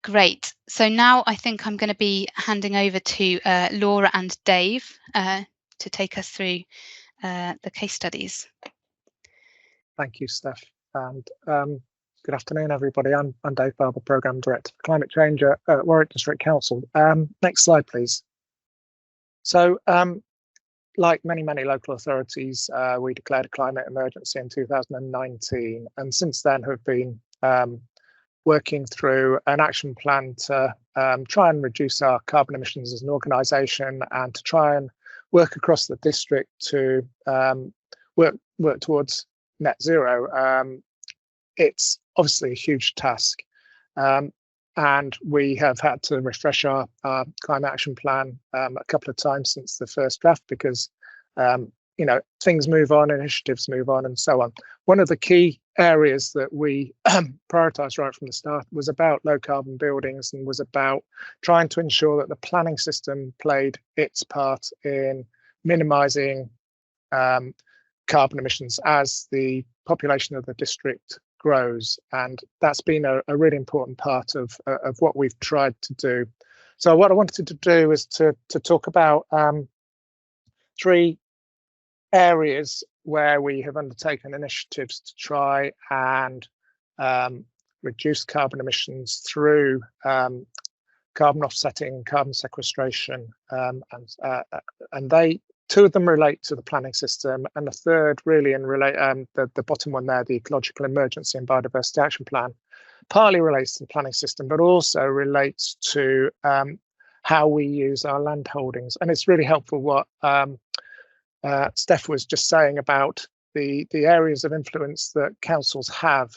Great. So now I think I'm going to be handing over to Laura and Dave to take us through the case studies. Thank you, Steph. And good afternoon, everybody. I'm Dave Barber, Programme Director for Climate Change at Warwick District Council. Next slide, please. So, like many local authorities, we declared a climate emergency in 2019, and since then have been working through an action plan to try and reduce our carbon emissions as an organisation, and to try and work across the district to work towards net zero. It's obviously a huge task, and we have had to refresh our climate action plan a couple of times since the first draft, because you know, things move on, initiatives move on, and so on. One of the key areas that we prioritised right from the start was about low carbon buildings, and was about trying to ensure that the planning system played its part in minimising carbon emissions as the population of the district grows, and that's been a really important part of what we've tried to do. So what I wanted to do is to talk about 3 areas where we have undertaken initiatives to try and reduce carbon emissions through carbon offsetting, carbon sequestration, and they 2 of them relate to the planning system, and the third really the bottom one there, the Ecological Emergency and Biodiversity Action Plan, partly relates to the planning system, but also relates to how we use our land holdings. And it's really helpful what Steph was just saying about the areas of influence that councils have.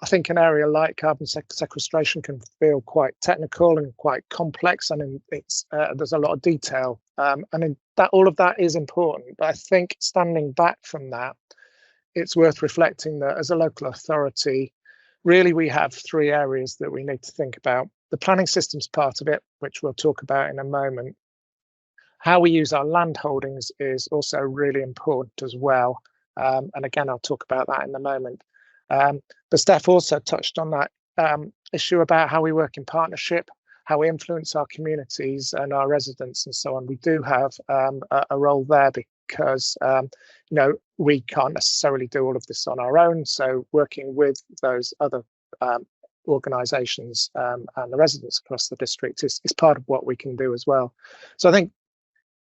I think an area like carbon sequestration can feel quite technical and quite complex, and it's there's a lot of detail, and in that all of that is important. But I think standing back from that, it's worth reflecting that as a local authority, really we have 3 areas that we need to think about. The planning systems part of it, which we'll talk about in a moment. How we use our land holdings is also really important as well, and again I'll talk about that in a moment. But Steph also touched on that issue about how we work in partnership, how we influence our communities and our residents and so on. We do have a role there, because you know, we can't necessarily do all of this on our own. So working with those other organisations and the residents across the district is part of what we can do as well. So I think,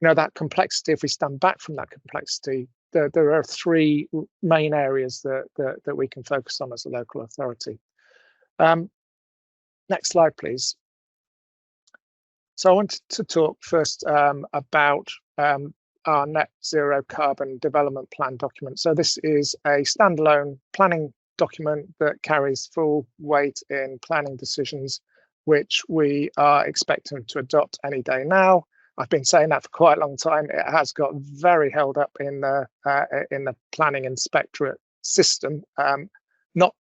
you know, that complexity, if we stand back from that complexity, there are 3 main areas that we can focus on as a local authority. Next slide, please. So I wanted to talk first about our net zero carbon development plan document. So this is a standalone planning document that carries full weight in planning decisions, which we are expecting to adopt any day now. I've been saying that for quite a long time. It has got very held up in the planning inspectorate system. Not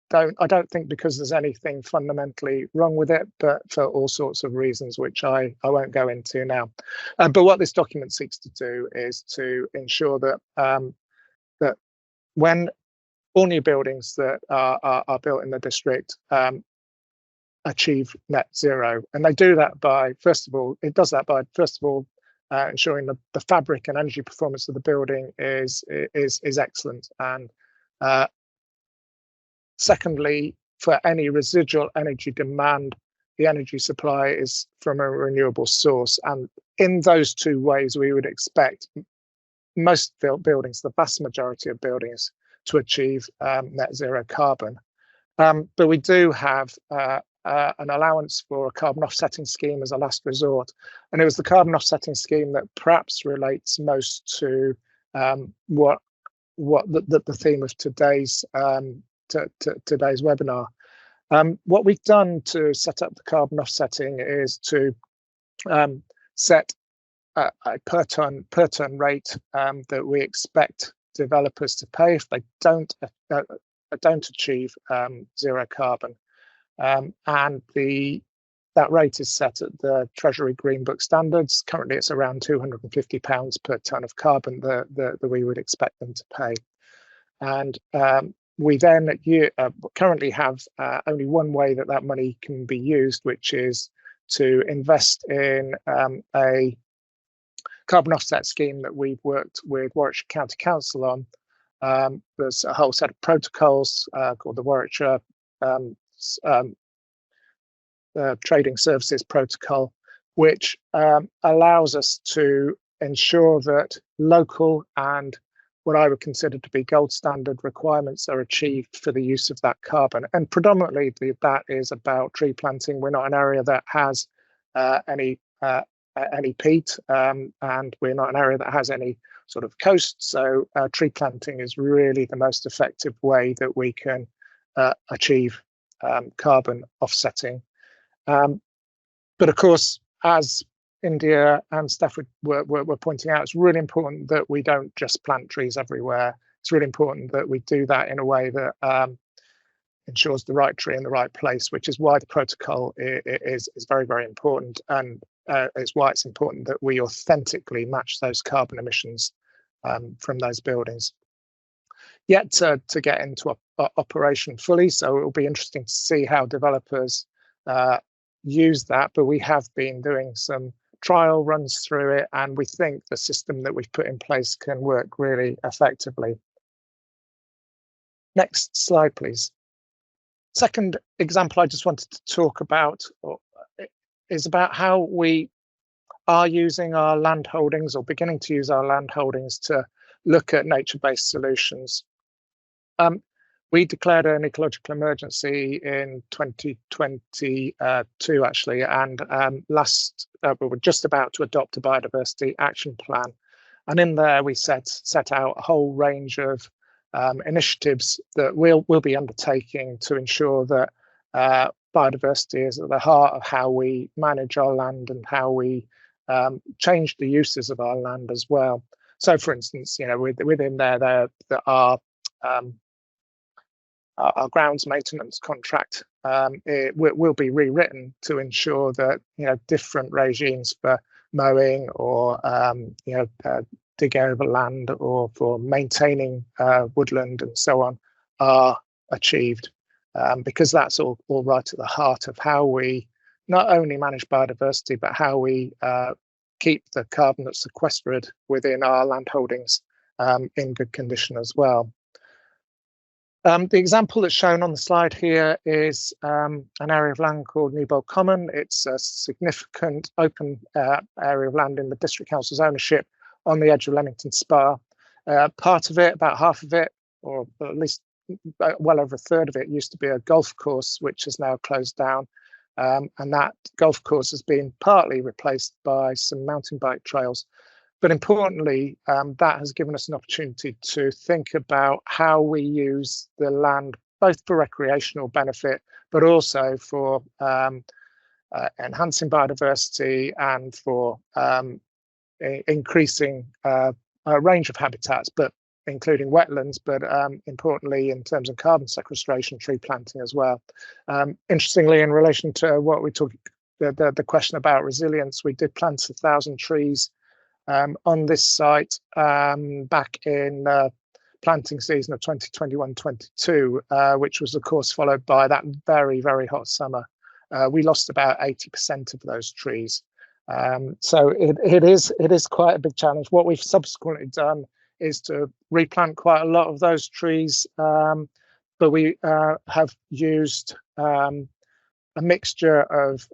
don't think because there's anything fundamentally wrong with it, but for all sorts of reasons, which I won't go into now. But what this document seeks to do is to ensure that that when all new buildings that are built in the district achieve net zero, and they do that by first of all ensuring that the fabric and energy performance of the building is excellent, and secondly, for any residual energy demand, the energy supply is from a renewable source. And in those two ways, we would expect most buildings, the vast majority of buildings, to achieve net zero carbon. But we do have an allowance for a carbon offsetting scheme as a last resort. And it was the carbon offsetting scheme that perhaps relates most to what the theme of today's today's webinar. What we've done to set up the carbon offsetting is to set a per ton rate that we expect developers to pay if they don't achieve zero carbon, and that rate is set at the Treasury Green Book standards. Currently, it's around £250 per ton of carbon that we would expect them to pay, and we then currently have only one way that money can be used, which is to invest in a carbon offset scheme that we've worked with Warwickshire County Council on. There's a whole set of protocols called the Warwickshire Trading Services Protocol, which allows us to ensure that local and what I would consider to be gold standard requirements are achieved for the use of that carbon. And predominantly that is about tree planting. We're not an area that has any peat, and we're not an area that has any sort of coast. So tree planting is really the most effective way that we can achieve carbon offsetting. But of course, as India and Steph were pointing out, it's really important that we don't just plant trees everywhere. It's really important that we do that in a way that ensures the right tree in the right place, which is why the protocol is very, very important, and it's why it's important that we authentically match those carbon emissions from those buildings. Yet to get into operation fully, so it will be interesting to see how developers use that, but we have been doing some trial runs through it, and we think the system that we've put in place can work really effectively. Next slide, please. Second example I just wanted to talk about is about how we are using our land holdings, or beginning to use our land holdings, to look at nature-based solutions. We declared an ecological emergency in 2022, actually, and we were just about to adopt a biodiversity action plan. And in there, we set out a whole range of initiatives that we'll be undertaking to ensure that biodiversity is at the heart of how we manage our land and how we change the uses of our land as well. So, for instance, within there are our grounds maintenance contract will be rewritten to ensure that different regimes for mowing or digging over land or for maintaining woodland and so on are achieved, because that's all right at the heart of how we not only manage biodiversity, but how we keep the carbon that's sequestered within our land holdings in good condition as well. The example that's shown on the slide here is an area of land called Newbold Common. It's a significant open area of land in the District Council's ownership on the edge of Leamington Spa. Part of it, about half of it, or at least well over a third of it, used to be a golf course, which is now closed down. And that golf course has been partly replaced by some mountain bike trails. But importantly, that has given us an opportunity to think about how we use the land, both for recreational benefit, but also for enhancing biodiversity and for increasing a range of habitats, but including wetlands, but importantly in terms of carbon sequestration, tree planting as well. Interestingly, in relation to what we talked, the question about resilience, we did plant 1,000 trees on this site back in planting season of 2021-22, which was of course followed by that very, very hot summer. We lost about 80% of those trees. So it is quite a big challenge. What we've subsequently done is to replant quite a lot of those trees, but we have used a mixture of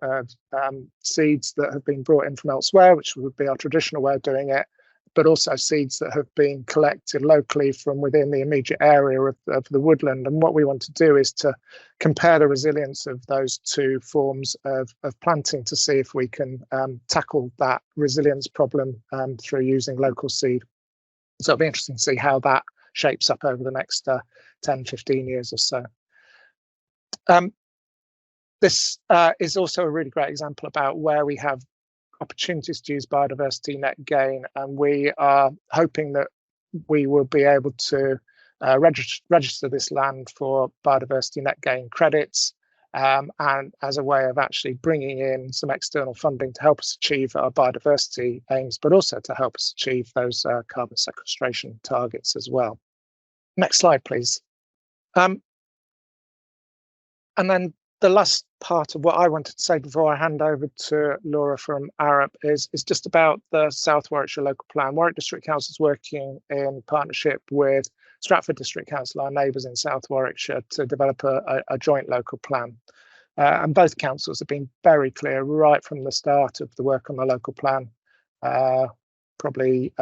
seeds that have been brought in from elsewhere, which would be our traditional way of doing it, but also seeds that have been collected locally from within the immediate area of the woodland. And what we want to do is to compare the resilience of those two forms of planting to see if we can tackle that resilience problem through using local seed. So it'll be interesting to see how that shapes up over the next 10, 15 years or so. This is also a really great example about where we have opportunities to use biodiversity net gain, and we are hoping that we will be able to register this land for biodiversity net gain credits, and as a way of actually bringing in some external funding to help us achieve our biodiversity aims, but also to help us achieve those carbon sequestration targets as well. Next slide, please. And then the last part of what I wanted to say before I hand over to Laura from Arup is just about the South Warwickshire local plan. Warwick District Council is working in partnership with Stratford District Council, our neighbours in South Warwickshire, to develop a joint local plan. And both councils have been very clear right from the start of the work on the local plan, probably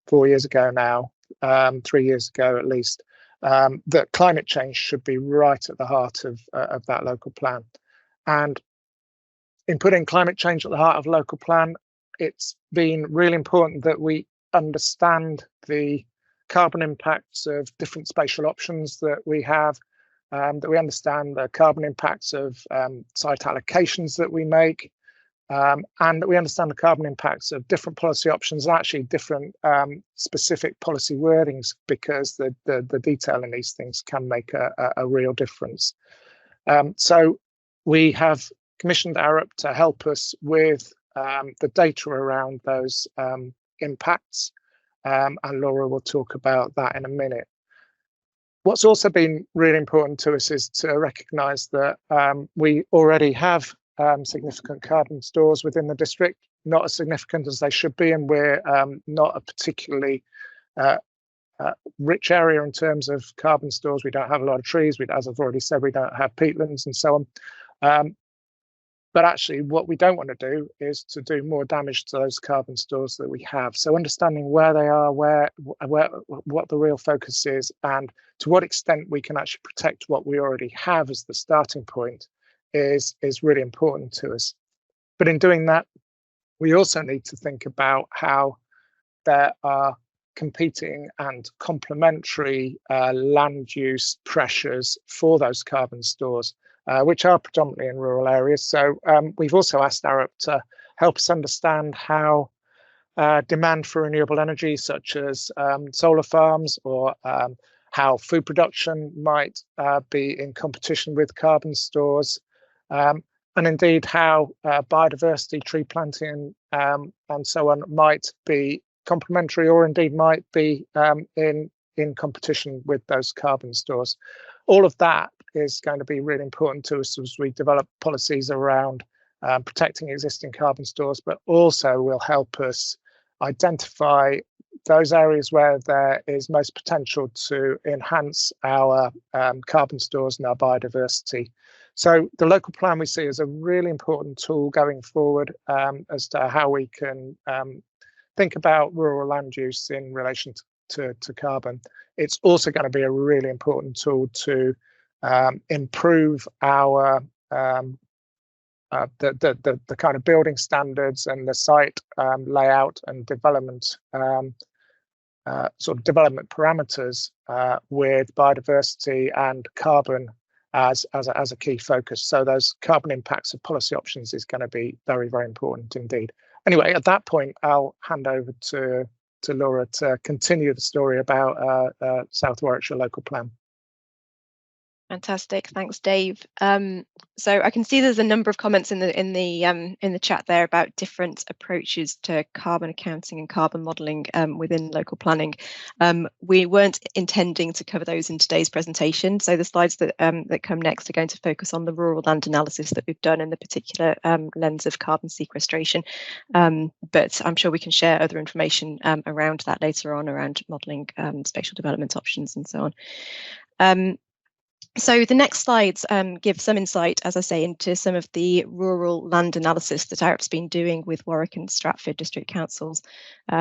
4 years ago now, 3 years ago at least, that climate change should be right at the heart of that local plan. And in putting climate change at the heart of the local plan, it's been really important that we understand the carbon impacts of different spatial options that we have, that we understand the carbon impacts of site allocations that we make, and that we understand the carbon impacts of different policy options and actually different specific policy wordings, because the detail in these things can make a real difference. So we have commissioned Arup to help us with the data around those impacts, and Laura will talk about that in a minute. What's also been really important to us is to recognise that we already have significant carbon stores within the district, not as significant as they should be, and we're not a particularly rich area in terms of carbon stores. We don't have a lot of trees. As I've already said, we don't have peatlands and so on. But actually, what we don't want to do is to do more damage to those carbon stores that we have. So understanding where they are, what the real focus is, and to what extent we can actually protect what we already have as the starting point is really important to us. But in doing that, we also need to think about how there are competing and complementary land use pressures for those carbon stores, which are predominantly in rural areas. So we've also asked Arup to help us understand how demand for renewable energy, such as solar farms, or how food production might be in competition with carbon stores, and indeed how biodiversity, tree planting, and so on might be complementary, or indeed might be in competition with those carbon stores. All of that is going to be really important to us as we develop policies around protecting existing carbon stores, but also will help us identify those areas where there is most potential to enhance our carbon stores and our biodiversity. So the local plan we see as a really important tool going forward as to how we can think about rural land use in relation to carbon. It's also going to be a really important tool to improve our the kind of building standards and the site layout and development sort of development parameters with biodiversity and carbon as a key focus. So those carbon impacts of policy options is going to be very, very important indeed. Anyway, at that point, I'll hand over to to Laura to continue the story about South Warwickshire local plan. Fantastic, thanks, Dave. So I can see there's a number of comments in the chat there about different approaches to carbon accounting and carbon modelling within local planning. We weren't intending to cover those in today's presentation, so the slides that that come next are going to focus on the rural land analysis that we've done in the particular lens of carbon sequestration. But I'm sure we can share other information around that later on, around modelling spatial development options and so on. So the next slides give some insight, as I say, into some of the rural land analysis that Arup's been doing with Warwick and Stratford district councils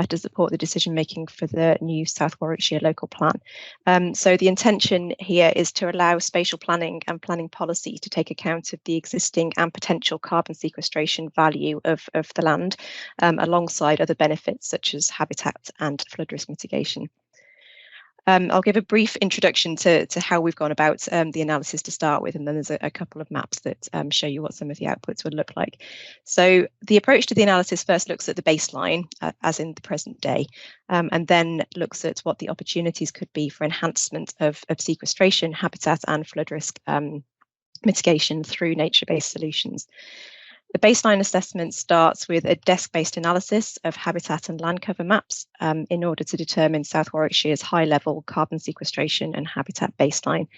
to support the decision making for the new South Warwickshire local plan. So the intention here is to allow spatial planning and planning policy to take account of the existing and potential carbon sequestration value of the land, alongside other benefits such as habitat and flood risk mitigation. I'll give a brief introduction to how we've gone about the analysis to start with, and then there's a couple of maps that show you what some of the outputs would look like. So the approach to the analysis first looks at the baseline, as in the present day, and then looks at what the opportunities could be for enhancement of sequestration, habitat and flood risk mitigation through nature-based solutions. The baseline assessment starts with a desk-based analysis of habitat and land cover maps in order to determine South Warwickshire's high-level carbon sequestration and habitat baseline.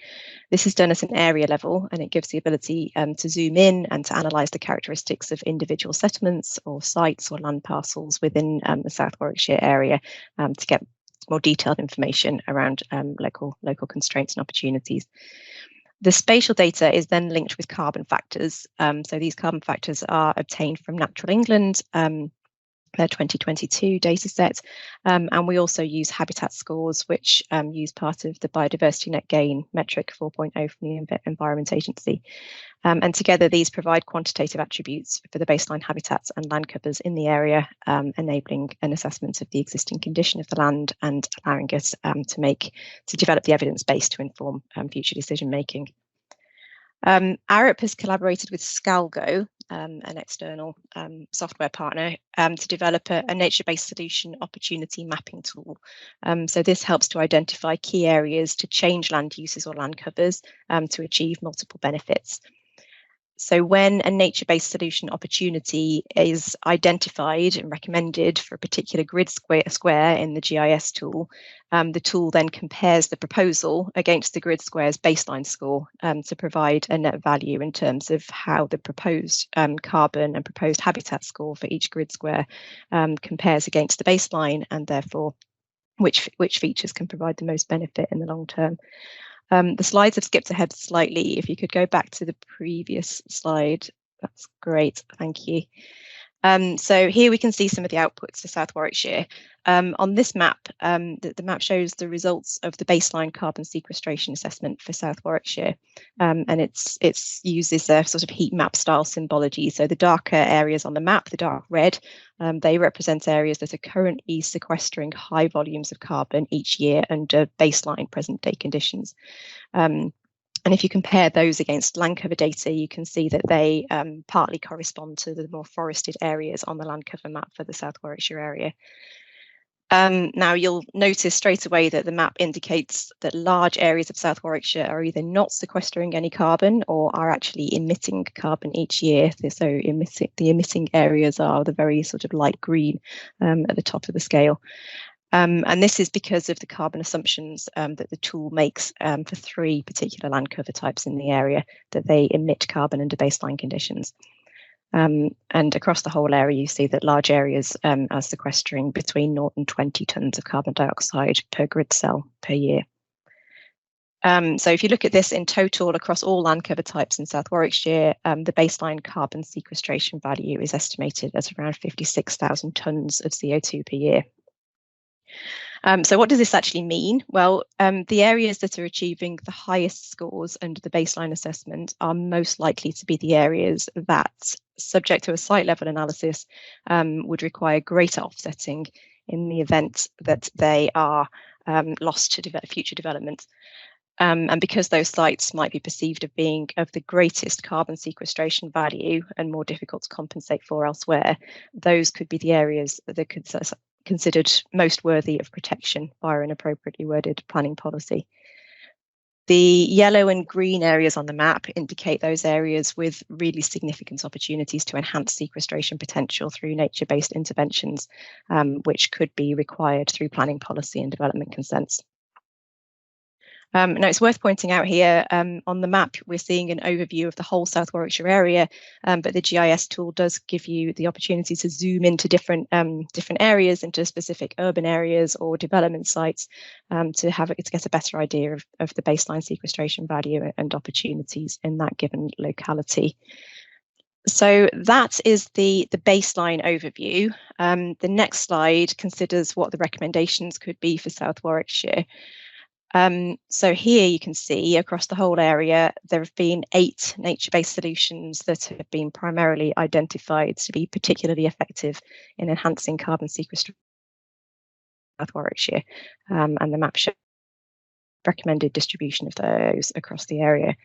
This is done at an area level, and it gives the ability to zoom in and to analyse the characteristics of individual settlements or sites or land parcels within the South Warwickshire area to get more detailed information around local constraints and opportunities. The spatial data is then linked with carbon factors. So these carbon factors are obtained from Natural England, their 2022 data set, and we also use habitat scores, which use part of the biodiversity net gain metric 4.0 from the Environment Agency. And together these provide quantitative attributes for the baseline habitats and land covers in the area, enabling an assessment of the existing condition of the land and allowing us to develop the evidence base to inform future decision making. Arup has collaborated with Scalgo, an external software partner, to develop a nature-based solution opportunity mapping tool. So this helps to identify key areas to change land uses or land covers to achieve multiple benefits. So when a nature-based solution opportunity is identified and recommended for a particular grid square in the GIS tool, the tool then compares the proposal against the grid square's baseline score to provide a net value in terms of how the proposed carbon and proposed habitat score for each grid square compares against the baseline, and therefore which features can provide the most benefit in the long term. The slides have skipped ahead slightly. If you could go back to the previous slide, that's great, thank you. So here we can see some of the outputs for South Warwickshire. On this map, the map shows the results of the baseline carbon sequestration assessment for South Warwickshire, and it uses a sort of heat map style symbology. So the darker areas on the map, the dark red, they represent areas that are currently sequestering high volumes of carbon each year under baseline present day conditions. And if you compare those against land cover data, you can see that they partly correspond to the more forested areas on the land cover map for the South Warwickshire area. Now you'll notice straight away that the map indicates that large areas of South Warwickshire are either not sequestering any carbon or are actually emitting carbon each year. So the emitting areas are the very sort of light green at the top of the scale. And this is because of the carbon assumptions that the tool makes for 3 particular land cover types in the area, that they emit carbon under baseline conditions. And across the whole area, you see that large areas are sequestering between 0 and 20 tonnes of carbon dioxide per grid cell per year. So if you look at this in total across all land cover types in South Warwickshire, the baseline carbon sequestration value is estimated at around 56,000 tonnes of CO2 per year. So what does this actually mean? Well, the areas that are achieving the highest scores under the baseline assessment are most likely to be the areas that, subject to a site level analysis, would require greater offsetting in the event that they are lost to future development. And because those sites might be perceived as being of the greatest carbon sequestration value and more difficult to compensate for elsewhere, those could be the areas that could considered most worthy of protection via an appropriately worded planning policy. The yellow and green areas on the map indicate those areas with really significant opportunities to enhance sequestration potential through nature-based interventions, which could be required through planning policy and development consents. Now, it's worth pointing out here on the map, we're seeing an overview of the whole South Warwickshire area, but the GIS tool does give you the opportunity to zoom into different areas, into specific urban areas or development sites, to get a better idea of the baseline sequestration value and opportunities in that given locality. So that is the baseline overview. The next slide considers what the recommendations could be for South Warwickshire. So here you can see across the whole area, there have been 8 nature-based solutions that have been primarily identified to be particularly effective in enhancing carbon sequestration in South Warwickshire, and the map shows recommended distribution of those across the area.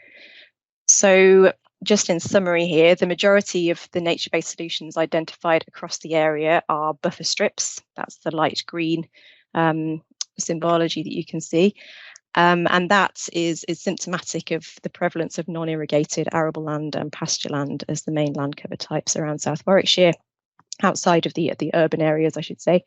So just in summary here, the majority of the nature-based solutions identified across the area are buffer strips. That's the light green symbology that you can see, and that is symptomatic of the prevalence of non-irrigated arable land and pasture land as the main land cover types around South Warwickshire, outside of the urban areas, I should say.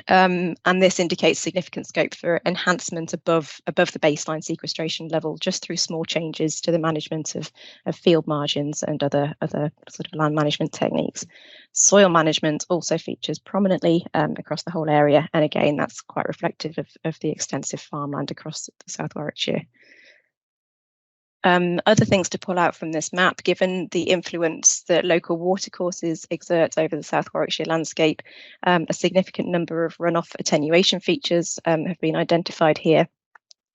And this indicates significant scope for enhancement above the baseline sequestration level, just through small changes to the management of field margins and other sort of land management techniques. Soil management also features prominently across the whole area, and again, that's quite reflective of the extensive farmland across South Warwickshire. Other things to pull out from this map, given the influence that local watercourses exert over the South Warwickshire landscape, a significant number of runoff attenuation features have been identified here.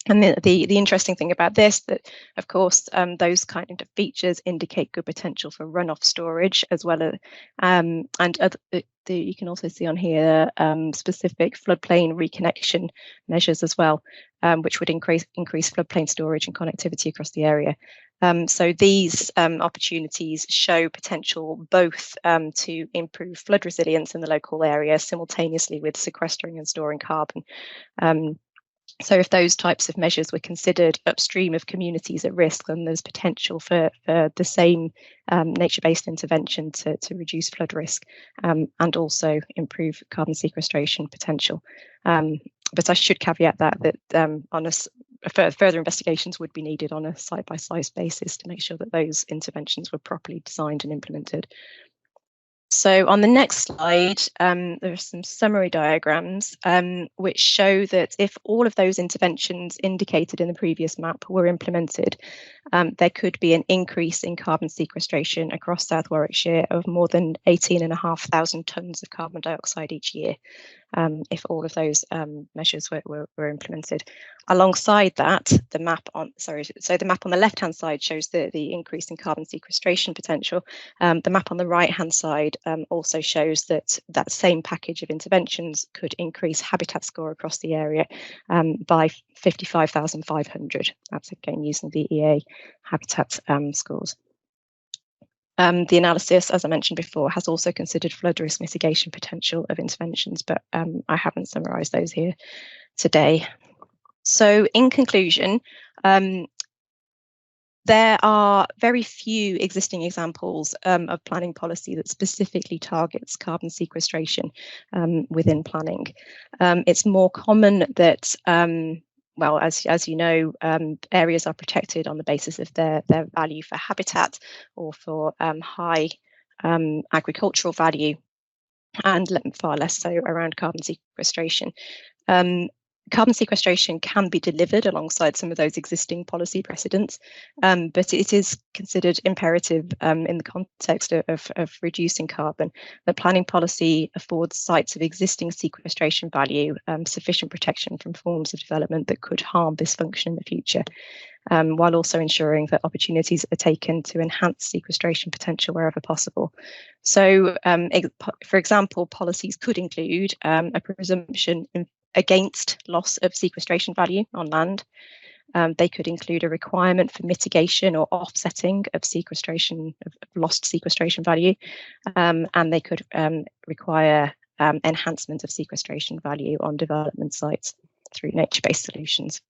And the interesting thing about this, that of course those kind of features indicate good potential for runoff storage, as well as and other, you can also see on here specific floodplain reconnection measures as well, which would increase floodplain storage and connectivity across the area. So these opportunities show potential both to improve flood resilience in the local area simultaneously with sequestering and storing carbon. So if those types of measures were considered upstream of communities at risk, then there's potential for the same nature-based intervention to reduce flood risk and also improve carbon sequestration potential. But I should caveat that on further investigations would be needed on a site-by-site basis to make sure that those interventions were properly designed and implemented. So on the next slide, there are some summary diagrams which show that if all of those interventions indicated in the previous map were implemented, there could be an increase in carbon sequestration across South Warwickshire of more than 18,500 tonnes of carbon dioxide each year, if all of those measures were implemented. Alongside that, the map on the left-hand side shows the increase in carbon sequestration potential. The map on the right-hand side also shows that same package of interventions could increase habitat score across the area by 55,500. That's again using the EA habitat scores. The analysis, as I mentioned before, has also considered flood risk mitigation potential of interventions, but I haven't summarised those here today. So in conclusion, there are very few existing examples of planning policy that specifically targets carbon sequestration within planning. It's more common that well, as you know, areas are protected on the basis of their value for habitat or for high agricultural value, and far less so around carbon sequestration. Carbon sequestration can be delivered alongside some of those existing policy precedents, but it is considered imperative in the context of reducing carbon that planning policy affords sites of existing sequestration value sufficient protection from forms of development that could harm this function in the future, while also ensuring that opportunities are taken to enhance sequestration potential wherever possible. So, for example, policies could include a presumption against loss of sequestration value on land. They could include a requirement for mitigation or offsetting of sequestration, of lost sequestration value, and they could require enhancement of sequestration value on development sites through nature-based solutions.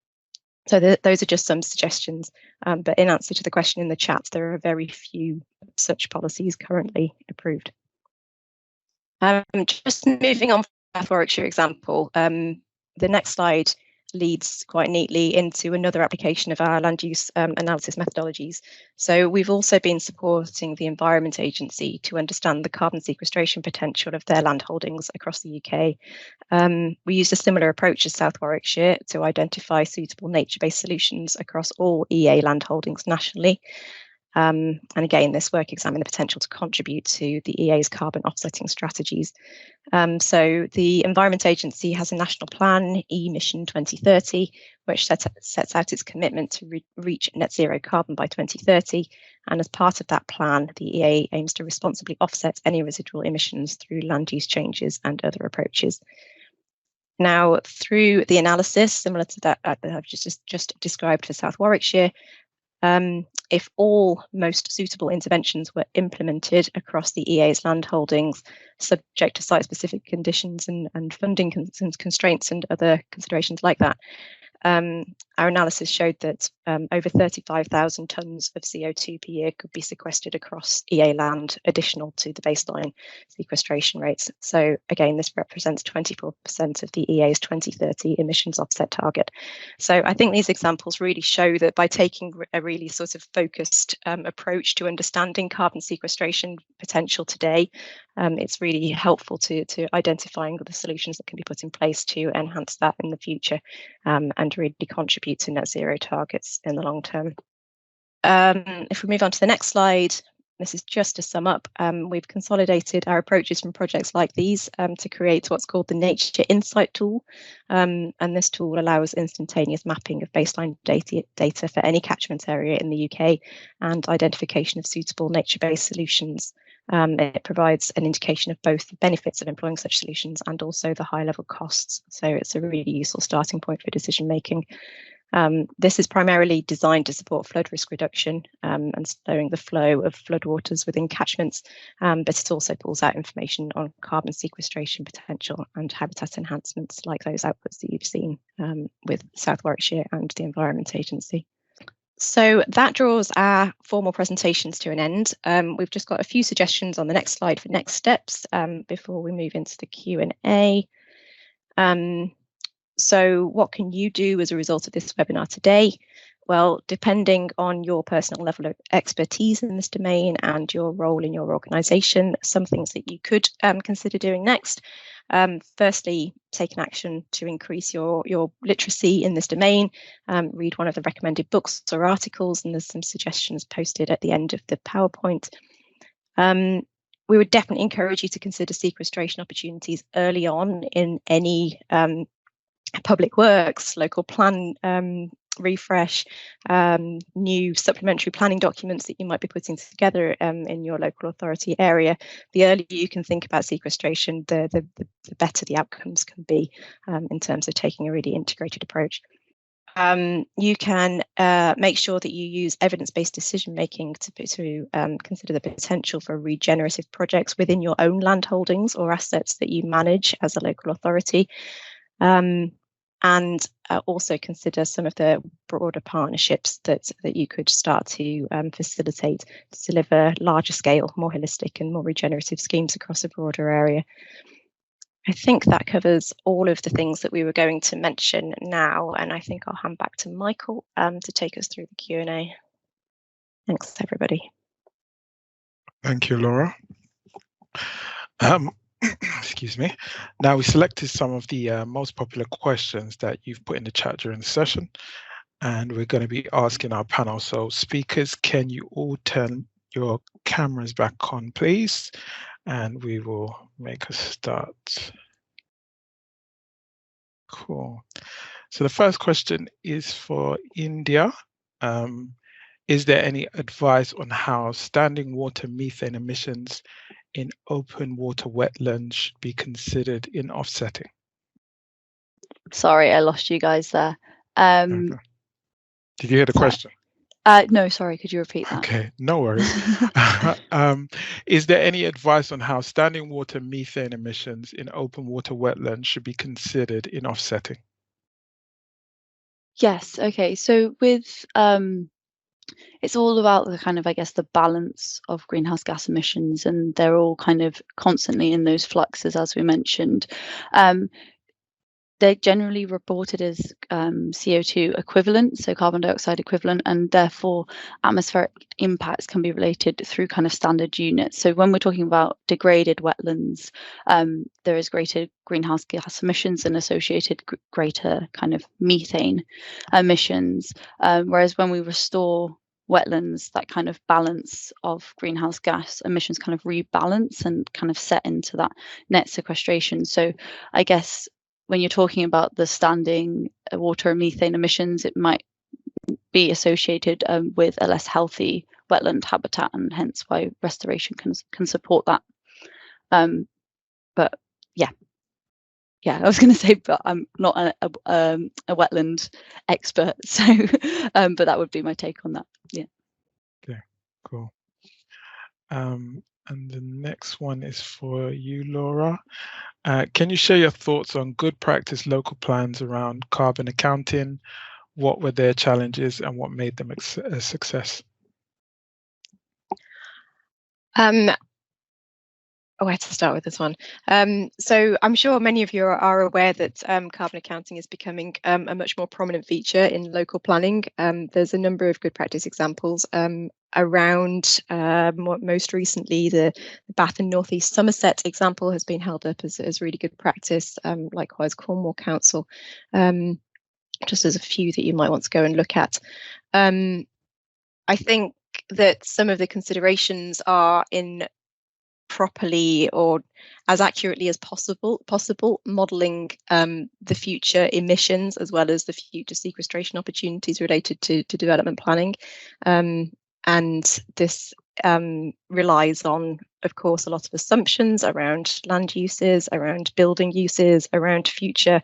So those are just some suggestions, but in answer to the question in the chat, there are very few such policies currently approved. Just moving on from the South Warwickshire example, the next slide leads quite neatly into another application of our land use analysis methodologies. So we've also been supporting the Environment Agency to understand the carbon sequestration potential of their land holdings across the UK. We used a similar approach as South Warwickshire to identify suitable nature-based solutions across all EA land holdings nationally. And again, this work examined the potential to contribute to the EA's carbon offsetting strategies. So the Environment Agency has a national plan, E-Mission 2030, which sets out its commitment to reach net zero carbon by 2030. And as part of that plan, the EA aims to responsibly offset any residual emissions through land use changes and other approaches. Now, through the analysis, similar to that I've just described for South Warwickshire, if all most suitable interventions were implemented across the EA's land holdings, subject to site-specific conditions and funding constraints and other considerations like that, our analysis showed that over 35,000 tonnes of CO2 per year could be sequestered across EA land, additional to the baseline sequestration rates. So again, this represents 24% of the EA's 2030 emissions offset target. So I think these examples really show that by taking a really sort of focused approach to understanding carbon sequestration potential today, it's really helpful to identifying the solutions that can be put in place to enhance that in the future and really contribute to net zero targets in the long term. If we move on to the next slide, this is just to sum up. We've consolidated our approaches from projects like these to create what's called the Nature Insight tool. And this tool allows instantaneous mapping of baseline data for any catchment area in the UK and identification of suitable nature-based solutions. It provides an indication of both the benefits of employing such solutions and also the high-level costs. So it's a really useful starting point for decision making. This is primarily designed to support flood risk reduction and slowing the flow of floodwaters within catchments, but it also pulls out information on carbon sequestration potential and habitat enhancements like those outputs that you've seen with South Warwickshire and the Environment Agency. So that draws our formal presentations to an end. We've just got a few suggestions on the next slide for next steps before we move into the Q&A. So what can you do as a result of this webinar today? Well, depending on your personal level of expertise in this domain and your role in your organisation, some things that you could consider doing next. Firstly, take an action to increase your literacy in this domain. Read one of the recommended books or articles, and there's some suggestions posted at the end of the PowerPoint. We would definitely encourage you to consider sequestration opportunities early on in any public works, local plan refresh, new supplementary planning documents that you might be putting together in your local authority area. The earlier you can think about sequestration, the better the outcomes can be in terms of taking a really integrated approach. You can make sure that you use evidence-based decision making to consider the potential for regenerative projects within your own land holdings or assets that you manage as a local authority. And also consider some of the broader partnerships that you could start to facilitate to deliver larger scale, more holistic and more regenerative schemes across a broader area. I think that covers all of the things that we were going to mention now, and I think I'll hand back to Michael to take us through the Q&A. Thanks, everybody. Thank you, Laura. Excuse me. Now we selected some of the most popular questions that you've put in the chat during the session, and we're going to be asking our panel. So speakers, can you all turn your cameras back on, please? And we will make a start. Cool. So the first question is for India. Is there any advice on how standing water methane emissions in open water wetlands should be considered in offsetting? Sorry, I lost you guys there. Okay. Did you hear the question? No, sorry, could you repeat that? Okay, no worries. Is there any advice on how standing water methane emissions in open water wetlands should be considered in offsetting? Yes, okay. So with it's all about the kind of, I guess, the balance of greenhouse gas emissions, and they're all kind of constantly in those fluxes, as we mentioned. They're generally reported as CO2 equivalent, so carbon dioxide equivalent, and therefore atmospheric impacts can be related through kind of standard units. So when we're talking about degraded wetlands, there is greater greenhouse gas emissions and associated greater kind of methane emissions, whereas when we restore wetlands, that kind of balance of greenhouse gas emissions kind of rebalance and kind of set into that net sequestration. So I guess when you're talking about the standing water and methane emissions, it might be associated with a less healthy wetland habitat, and hence why restoration can support that. But yeah, I was going to say, but I'm not a wetland expert, so but that would be my take on that. Yeah. Okay, cool. And the next one is for you, Laura. Can you share your thoughts on good practice local plans around carbon accounting? What were their challenges and what made them a success? Where to start with this one? So I'm sure many of you are aware that carbon accounting is becoming a much more prominent feature in local planning. There's a number of good practice examples around. Most recently, the Bath and North East Somerset example has been held up as really good practice. Likewise, Cornwall Council, just as a few that you might want to go and look at. I think that some of the considerations are in properly or as accurately as possible modelling the future emissions as well as the future sequestration opportunities related to development planning, and this relies on, of course, a lot of assumptions around land uses, around building uses, around future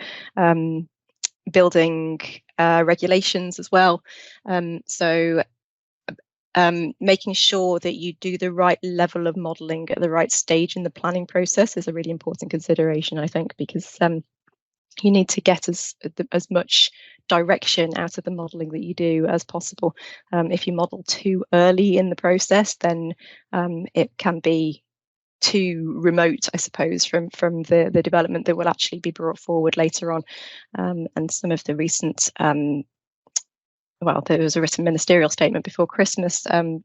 building regulations as well. So making sure that you do the right level of modelling at the right stage in the planning process is a really important consideration, I think, because you need to get as much direction out of the modelling that you do as possible. If you model too early in the process, then it can be too remote, I suppose, from the development that will actually be brought forward later on. And some of the recent well, there was a written ministerial statement before Christmas from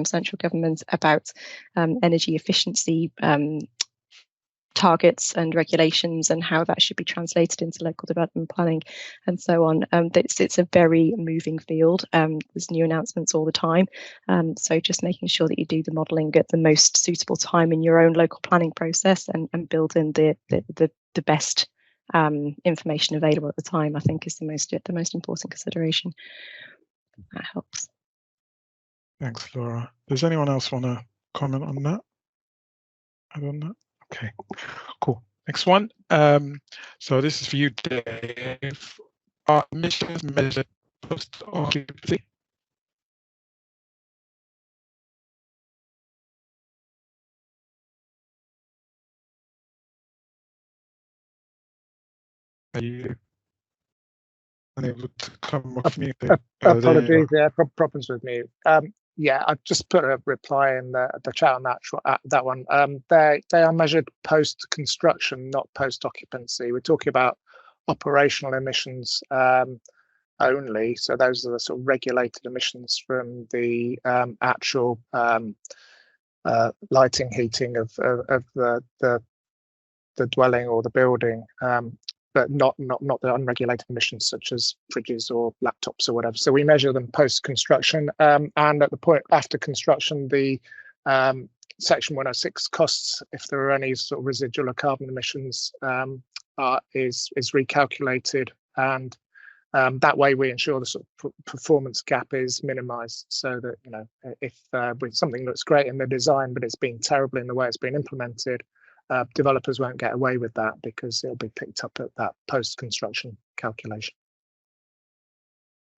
central government about energy efficiency targets and regulations and how that should be translated into local development planning and so on. It's a very moving field. There's new announcements all the time. So just making sure that you do the modelling at the most suitable time in your own local planning process and build in the best information available at the time, I think, is the most important consideration. That helps. Thanks, Laura. Does anyone else want to comment on that? I don't know. Okay, cool. Next one. So this is for you, Dave. Are emissions measured post-occupancy? Are you unable to come off mute? Apologies, problems with mute. Yeah, I've just put a reply in the chat on that one. They are measured post-construction, not post-occupancy. We're talking about operational emissions only. So those are the sort of regulated emissions from the actual lighting, heating of the dwelling or the building. But not the unregulated emissions such as fridges or laptops or whatever. So we measure them post-construction, and at the point after construction, the Section 106 costs, if there are any sort of residual or carbon emissions, is recalculated, and that way we ensure the sort of performance gap is minimised, so that, you know, if something looks great in the design but it's been terrible in the way it's been implemented, developers won't get away with that because it'll be picked up at that post-construction calculation.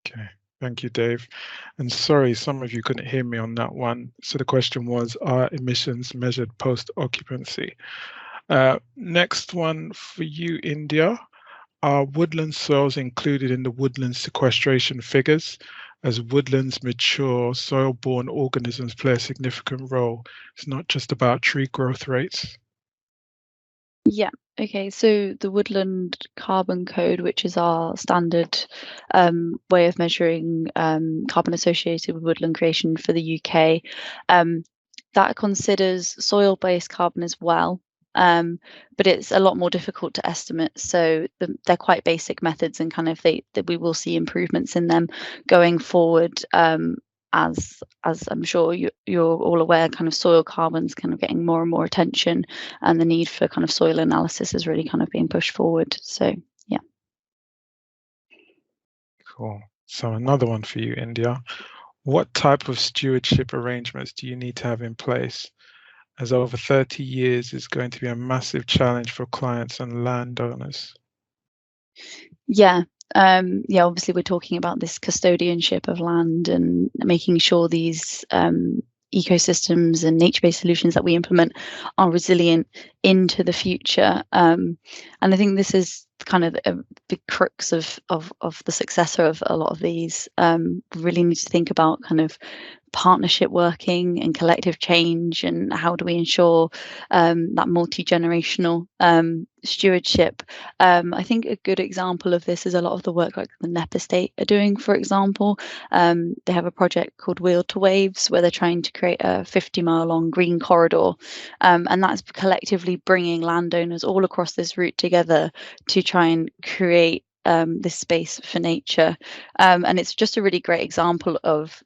Okay, Thank you, Dave. And sorry, some of you couldn't hear me on that one. So the question was, are emissions measured post-occupancy? Next one for you, India. Are woodland soils included in the woodland sequestration figures? As woodlands mature, soil-borne organisms play a significant role. It's not just about tree growth rates. Yeah. Okay. So the Woodland Carbon Code, which is our standard way of measuring carbon associated with woodland creation for the UK, that considers soil-based carbon as well. But it's a lot more difficult to estimate. So they're quite basic methods, and kind of that we will see improvements in them going forward. As I'm sure you're all aware, kind of soil carbon's kind of getting more and more attention, and the need for kind of soil analysis is really kind of being pushed forward. So yeah. Cool. So another one for you, India. What type of stewardship arrangements do you need to have in place, as over 30 years is going to be a massive challenge for clients and landowners? Yeah. Yeah, obviously we're talking about this custodianship of land and making sure these ecosystems and nature-based solutions that we implement are resilient into the future. And I think this is kind of a big crux of the successor of a lot of these. We really need to think about kind of partnership working and collective change, and how do we ensure that multi-generational stewardship. I think a good example of this is a lot of the work like the NEP estate are doing, for example. They have a project called Wheel to Waves, where they're trying to create a 50-mile long green corridor, and that's collectively bringing landowners all across this route together to try and create this space for nature. And it's just a really great example of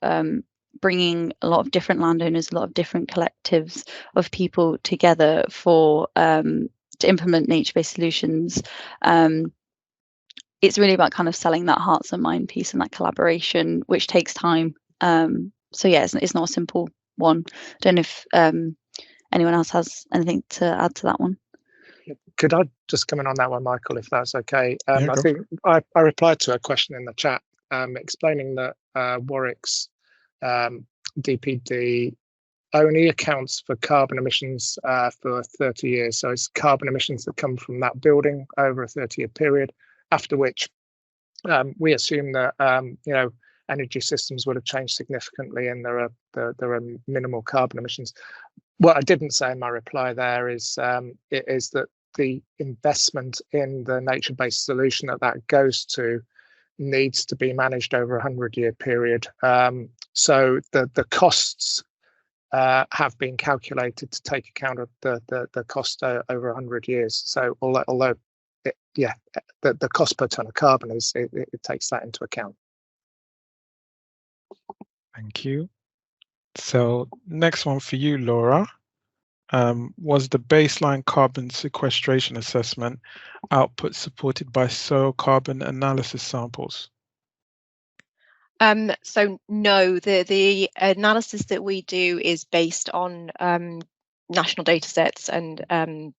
bringing a lot of different landowners, a lot of different collectives of people together for to implement nature-based solutions. It's really about kind of selling that hearts and mind piece and that collaboration, which takes time. So yeah, it's not a simple one. I don't know if anyone else has anything to add to that one. Could I just come in on that one, Michael, if that's okay? Yeah, I think I replied to a question in the chat explaining that Warwick's DPD only accounts for carbon emissions for 30 years. So it's carbon emissions that come from that building over a 30-year period, after which we assume that energy systems would have changed significantly, and there are minimal carbon emissions. What I didn't say in my reply there is that the investment in the nature-based solution that goes to needs to be managed over a 100-year period. So the costs have been calculated to take account of the cost over 100 years. So although the cost per ton of carbon it takes that into account. Thank you. So next one for you, Laura. Was the baseline carbon sequestration assessment output supported by soil carbon analysis samples? So no, the analysis that we do is based on national data sets and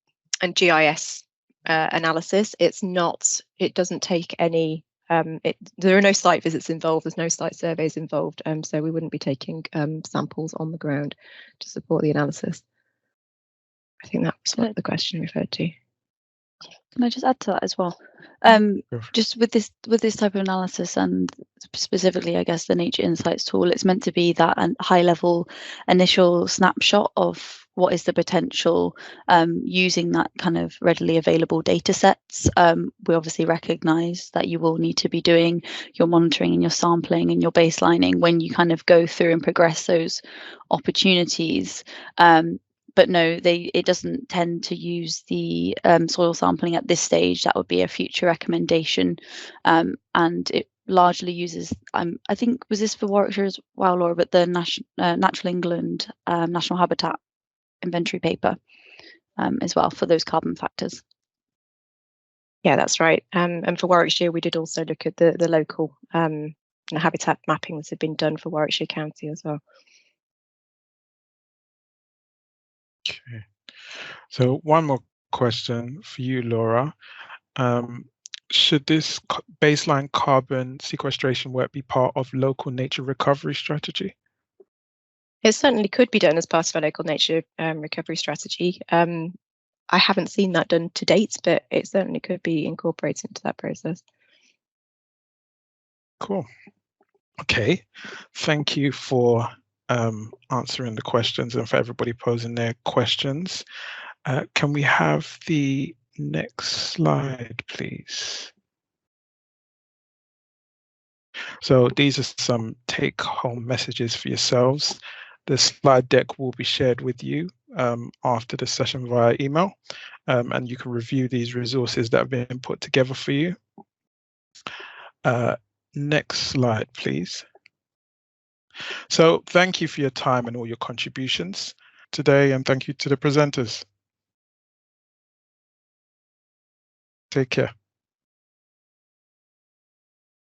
GIS analysis. It doesn't take any, there are no site visits involved, there's no site surveys involved, so we wouldn't be taking samples on the ground to support the analysis. I think that was what the question referred to. Can I just add to that as well? Just with this type of analysis, and specifically, I guess, the Nature Insights tool, it's meant to be that high-level initial snapshot of what is the potential using that kind of readily available data sets. We obviously recognise that you will need to be doing your monitoring and your sampling and your baselining when you kind of go through and progress those opportunities. But no, it doesn't tend to use the soil sampling at this stage. That would be a future recommendation, and it largely uses. I think was this for Warwickshire as well, Laura, but the Natural England National Habitat Inventory paper as well for those carbon factors. Yeah, that's right. And for Warwickshire, we did also look at the local habitat mapping that had been done for Warwickshire County as well. Okay, so one more question for you, Laura. Should this baseline carbon sequestration work be part of local nature recovery strategy? It certainly could be done as part of a local nature recovery strategy. I haven't seen that done to date, but it certainly could be incorporated into that process. Cool. Okay, thank you for answering the questions and for everybody posing their questions. Can we have the next slide, please? So these are some take-home messages for yourselves. The slide deck will be shared with you after the session via email, and you can review these resources that have been put together for you. Next slide, please. So thank you for your time and all your contributions today, and thank you to the presenters. Take care.